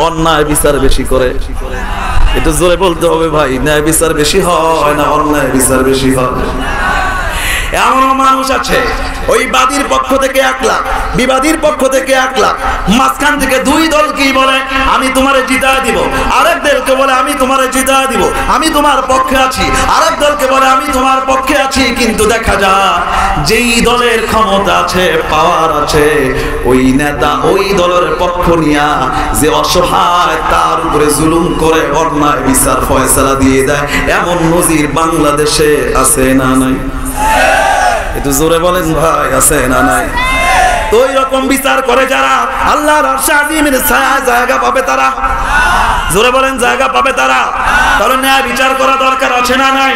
অন্যায় বিচার বেশি করে? একটু জোরে বলতে হবে ভাই, ন্যায় বিচার বেশি হয় না অন্যায় বিচার বেশি হয়? এমন মানুষ আছে ওই বাদীর পক্ষ থেকে 1 লাখ, বিবাদীর পক্ষ থেকে 1 লাখ, মাঝখান থেকে 2 দল কি বলে আমি তোমারে জিতায় দিব, আরেক দলকে বলে আমি তোমারে জিতায় দিব, আমি তোমার পক্ষে আছি, আরেক দলকে বলে আমি তোমার পক্ষে আছি। কিন্তু দেখা যায় যেই দলের ক্ষমতা আছে, পাওয়ার আছে, ওই নেতা ওই দলের পক্ষ নিয়া যে অসহায় তার উপরে জুলুম করে অন্যায় বিচার ফয়সালা দিয়ে দেয়, এমন নজির বাংলাদেশে আছে না নাই? একটু জোরে বলেন ভাই, আছে না নাই? তো ওই রকম বিচার করে যারা আল্লাহর আরশে আজিমের ছায়া জায়গা পাবে তারা, জোরে বলেন জায়গা পাবে তারা। তাহলে ন্যায় বিচার করা দরকার আছে না নাই?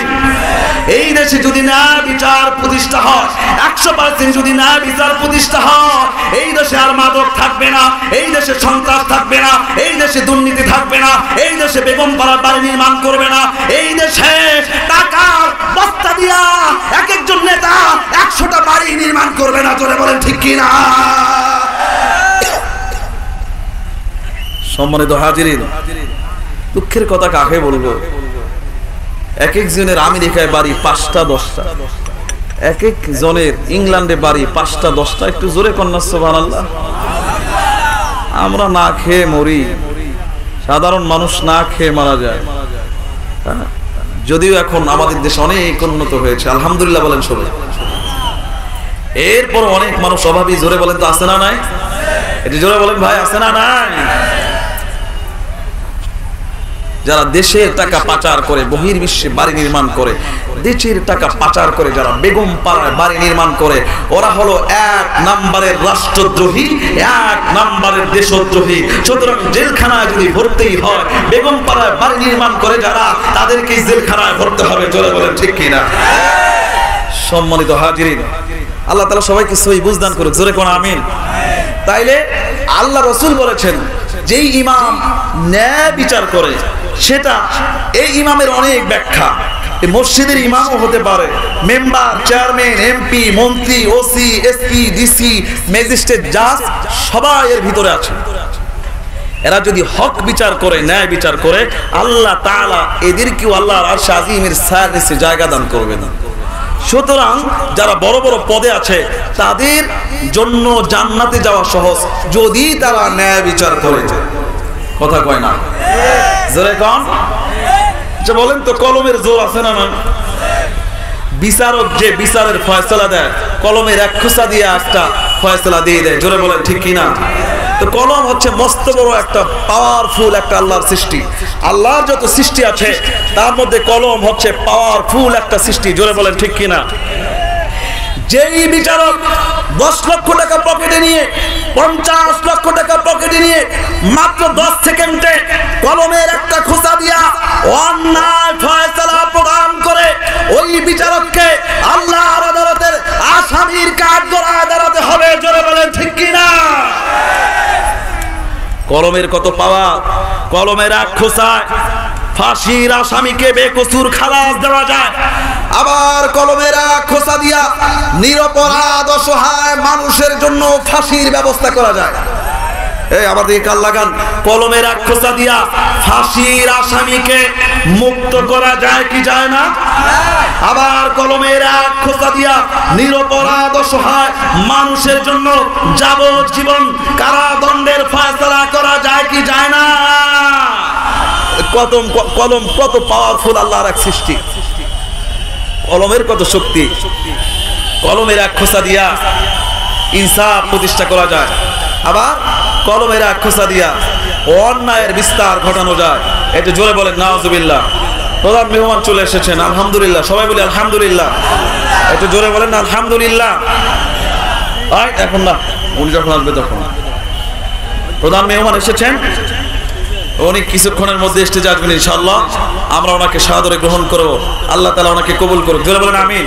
এই দেশে যদি ন্যায় বিচার প্রতিষ্ঠা হয়, 100% যদি ন্যায় বিচার প্রতিষ্ঠা হয়, এই দেশে আর মাদক থাকবে না, এই দেশে সন্ত্রাস থাকবে না, এই দেশে দুর্নীতি থাকবে না, এই দেশে বেগম পাড়ার বাড়ি নির্মাণ করবে না, এই দেশে টাকার বস্তা দিয়া এক একজন নেতা 100টা বাড়ি নির্মাণ করবে না। জোরে বলেন ঠিক কি না? সম্মানিত হাজিরিন, দুঃখের কথা কাকে বলবো, এক একজনের আমেরিকায় বাড়ি 5টা 10টা, এক এক জনের ইংল্যান্ডে বাড়ি 5টা 10টা। একটু জোরে কন্যা সুবহানাল্লাহ। আমরা না খেয়ে মরি, সাধারণ মানুষ না খেয়ে মারা যায়। যদিও এখন আমাদের দেশ অনেক উন্নত হয়েছে আলহামদুলিল্লাহ বলেন সবাই, এরপর অনেক মানুষ অভাবী। জোরে বলেন তো আছে না নাই? এটি জোরে বলেন ভাই, আছে না নাই? যারা দেশের টাকা পাচার করে বহির্বিশ্বে বাড়ি নির্মাণ করে, দেশের টাকা পাচার করে যারা বেগম পাড়ায় বাড়ি নির্মাণ করে, ওরা হলো 1 নম্বরের রাষ্ট্রদ্রোহী, 1 নম্বরের দেশদ্রোহী। সুতরাং জেলখানায় যদি ভরতেই হয়, বেগম পাড়ায় বাড়ি নির্মাণ করে যারা, তাদেরকে জেলখানায় ভরতে হবে। জোরে বলেন ঠিক কিনা? সম্মানিত হাজিরিন, আল্লাহ তাআলা সবাইকে সহি বুঝদান করুক। জোরে কোন আমিন। তাইলে আল্লাহ রাসূল বলেছেন যেই ইমাম ন্যায় বিচার করে, সেটা এই ইমামের অনেক ব্যাখ্যা। মসজিদের ইমামও হতে পারে, মেম্বার, চেয়ারম্যান, এমপি, মন্ত্রী, ওসি, এসপি, ডিসি, ম্যাজিস্ট্রেট, জাজ সবাই এর ভিতরে আছে। এরা যদি হক বিচার করে, ন্যায় বিচার করে, আল্লাহ তাআলা এদেরকেও আল্লাহর আরশে আজিমের ছায়ার নিচে জায়গা দান করবেন। সুতরাং যারা বড় বড় পদে আছে তাদের জন্য জান্নাতে যাওয়া সহজ, যদি তারা ন্যায় বিচার করে। কথা কয় না? জোরে কোন? আচ্ছা বলেন তো কলমের জোর আছে না? বিচারক যে বিচারের ফয়সালা দেয়, কলমের 1 খোঁচা দিয়ে একটা ফয়সালা দিয়ে দেয়। জোরে বলেন ঠিক কিনা? তো কলম হচ্ছে মস্ত বড় একটা পাওয়ারফুল একটা আল্লাহর সৃষ্টি। আল্লাহর যত সৃষ্টি আছে তার মধ্যে কলম হচ্ছে পাওয়ারফুল একটা সৃষ্টি। জোরে বলেন ঠিক কিনা? যেই বিচারক 10 লক্ষ টাকা পকেটে নিয়ে, 50 লক্ষ টাকা পকেটে নিয়ে মাত্র 10 সেকেন্ডে কলমের একটা খোঁচা দিয়া অন্যায় ফয়সালা প্রদান করে, ওই কলমের কত পাওয়া। কলমের এক খোঁচায় ফাঁসির আসামিকে বেকসুর খালাস দেওয়া যায়, আবার কলমের এক খোঁচা দিয়া নিরপরাধ অসহায় মানুষের জন্য ফাঁসির ব্যবস্থা করা যায়। এই আমাদের কাল লাগান, কলমের এক খোঁচা দিয়া ফাঁসির আসামিকে মুক্ত করা যায় কি যায় না? আবার কলমের এক খোঁচা দিয়া নিরপরাধ অসহায় মানুষের জন্য যাবজ্জীবন কারাদণ্ডের ফয়সালা করা যায় কি যায় না? কলম কত পাওয়ারফুল আল্লাহর এক সৃষ্টি, কলমের কত শক্তি। কলমের এক খোঁচা দিয়া ইনসাফ প্রতিষ্ঠা করা যায়, আবার কলমের এক খোঁচা দিয়া অন্যায়ের বিস্তার ঘটানো যায়। একটু জোরে বলেন নাউজুবিল্লাহ। প্রধান মেহমান চলে এসেছেন, আলহামদুলিল্লাহ। সবাই বলি আলহামদুলিল্লাহ। একটু জোরে বলেন আলহামদুলিল্লাহ। এখন না, উনি যখন আসবে তখন। প্রধান মেহমান এসেছেন, উনি কিছুক্ষণের মধ্যে স্টেজে আসবেন ইনশাআল্লাহ। আমরা ওনাকে সাদরে গ্রহণ করব, আল্লাহ তাআলা ওনাকে কবুল করুক। জোরে বলেন আমিন।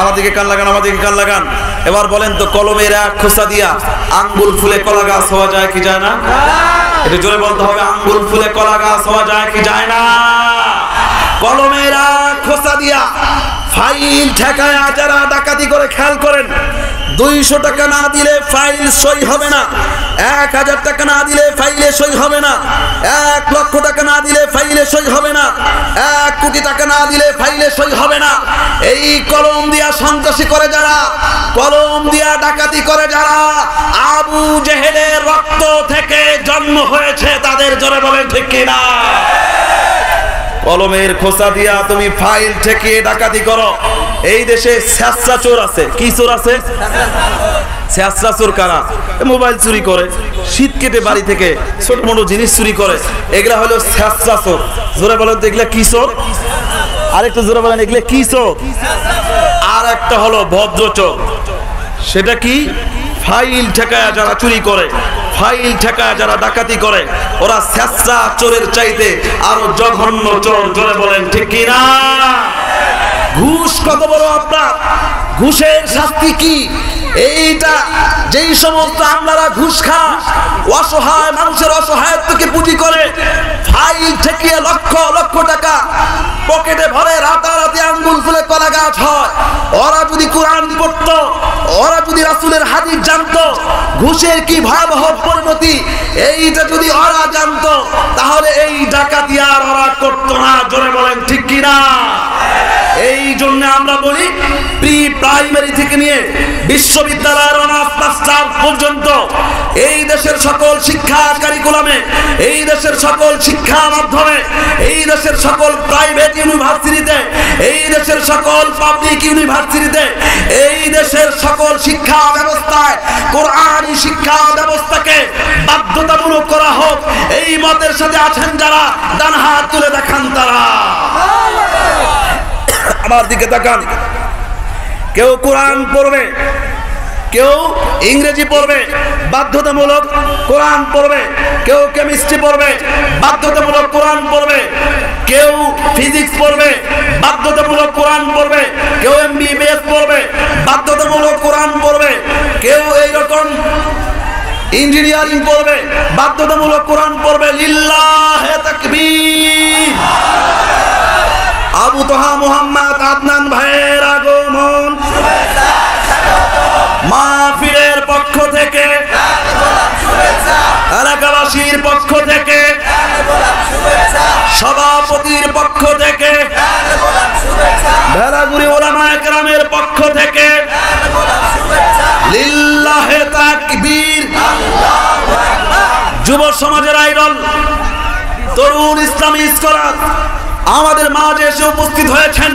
আমাদেরকে কান লাগান, আমাদেরকে কান লাগান। এবার বলেন তো, কলমের এক খোঁচা দিয়া আঙ্গুল ফুলে কলা গাছ হওয়া যায় কি যায় না? এটা জোরে বলতে হবে, আঙ্গুল ফুলে কলা গাছ হওয়া যায় কি যায় না? কলমের এক খোঁচা দিয়া ফাইল ঠেকায় যারা ডাকাতি করে, খেয়াল করেন, 200 টাকা না দিলে ফাইল সই হবে না, 1000 টাকা না দিলে ফাইলে সই হবে না, 1 লক্ষ টাকা না দিলে ফাইলে সই হবে না, 1 কোটি টাকা না দিলে ফাইলে সই হবে না। এই কলম দিয়া সন্ত্রাসী করে যারা, কলম দিয়া ডাকাতি করে যারা, আবু জেহেলের রক্ত থেকে জন্ম হয়েছে তাদের, জোরে বলেন ঠিক কিনা? কলমের খোঁচা দিয়া তুমি ফাইল ঠেকিয়ে ডাকাতি করো। এই দেশে স্যাঁচরা চোর আছে। কি চোর আছে? স্যাঁচরা চোর কারা? মোবাইল চুরি করে, শীত কেটে বাড়ি থেকে ছোট মোটো জিনিস চুরি করে, এগুলা হলো স্যাঁচরা চোর। জোরে বলেন তো, এগুলা কি চোর? আরেকটু জোরে বলেন, এগুলা কি চোর? আর একটা হলো ভদ্র চোর। সেটা কি? ফাইল ঠেকায়া যারা চুরি করে, ফাইল ঠেকায়া যারা ডাকাতি করে, ওরা স্যাঁচরা চোরের চাইতে আরো জঘন্য চোর। জোরে বলেন ঠিক কিনা? ঘুষ কত বড় অপরাধ, ঘুষের শাস্তি কি? এইটা যেই সমস্ত আমলারা ঘুষ খায়, অসহায় মানুষের অসহায়ত্বকে পুঁজি করে ফাইল ঠেকিয়ে লক্ষ লক্ষ টাকা পকেটে ভরে রাতারাতি আঙ্গুল ফুলে কলা গাছ হয়। ওরা যদি কোরআন পড়তো, ওরা যদি রাসূলের হাদিস জানতো, ঘুষের কি ভয়াবহ পরিণতি এইটা যদি ওরা জানতো, তাহলে এই ডাকাতি আর ওরা করতো না। জোরে বলেন ঠিক কিনা? এই জন্য আমরা বলি, প্রি প্রাইমারি থেকে নিয়ে বিশ্ববিদ্যালয়ের অনার্স মাস্টার পর্যন্ত এই দেশের সকল শিক্ষা কারিকুলামে, এই দেশের সকল শিক্ষা মাধ্যমে, এই দেশের সকল প্রাইভেট ইউনিভার্সিটিতে, এই দেশের সকল পাবলিক ইউনিভার্সিটিতে, এই দেশের সকল শিক্ষা ব্যবস্থায় কোরআনী শিক্ষা ব্যবস্থাকে বাধ্যতামূলক করা হোক। এই মতের সাথে আছেন যারা, ডান হাত তুলে দেখান তারা। আমার দিকে তাকান। কেউ কোরআন পড়বে, কেউ ইংরেজি পড়বে, বাধ্যতামূলক কোরআন পড়বে, কেউ কেমিস্ট্রি পড়বে, বাধ্যতামূলক কোরআন পড়বে, কেউ ফিজিক্স পড়বে, বাধ্যতামূলক কোরআন পড়বে, কেউ এমবিবিএস পড়বে, বাধ্যতামূলক কোরআন পড়বে, কেউ এইরকম ইঞ্জিনিয়ারিং পড়বে, বাধ্যতামূলক কোরআন পড়বে। লিল্লাহে তাকবীর। আবু তোহা মোহাম্মদ আদনান ভাইয়ের আগমন মাহফিলের পক্ষ থেকে, এলাকাবাসীর পক্ষ থেকে, সভাপতির পক্ষ থেকে, ভেলাগুড়ি ওলামায়ে কেরামের পক্ষ থেকে লিল্লাহে তাকবীর। যুব সমাজের আইডল তরুণ ইসলামী স্কলার আমাদের মাঝে এসে উপস্থিত হয়েছেন।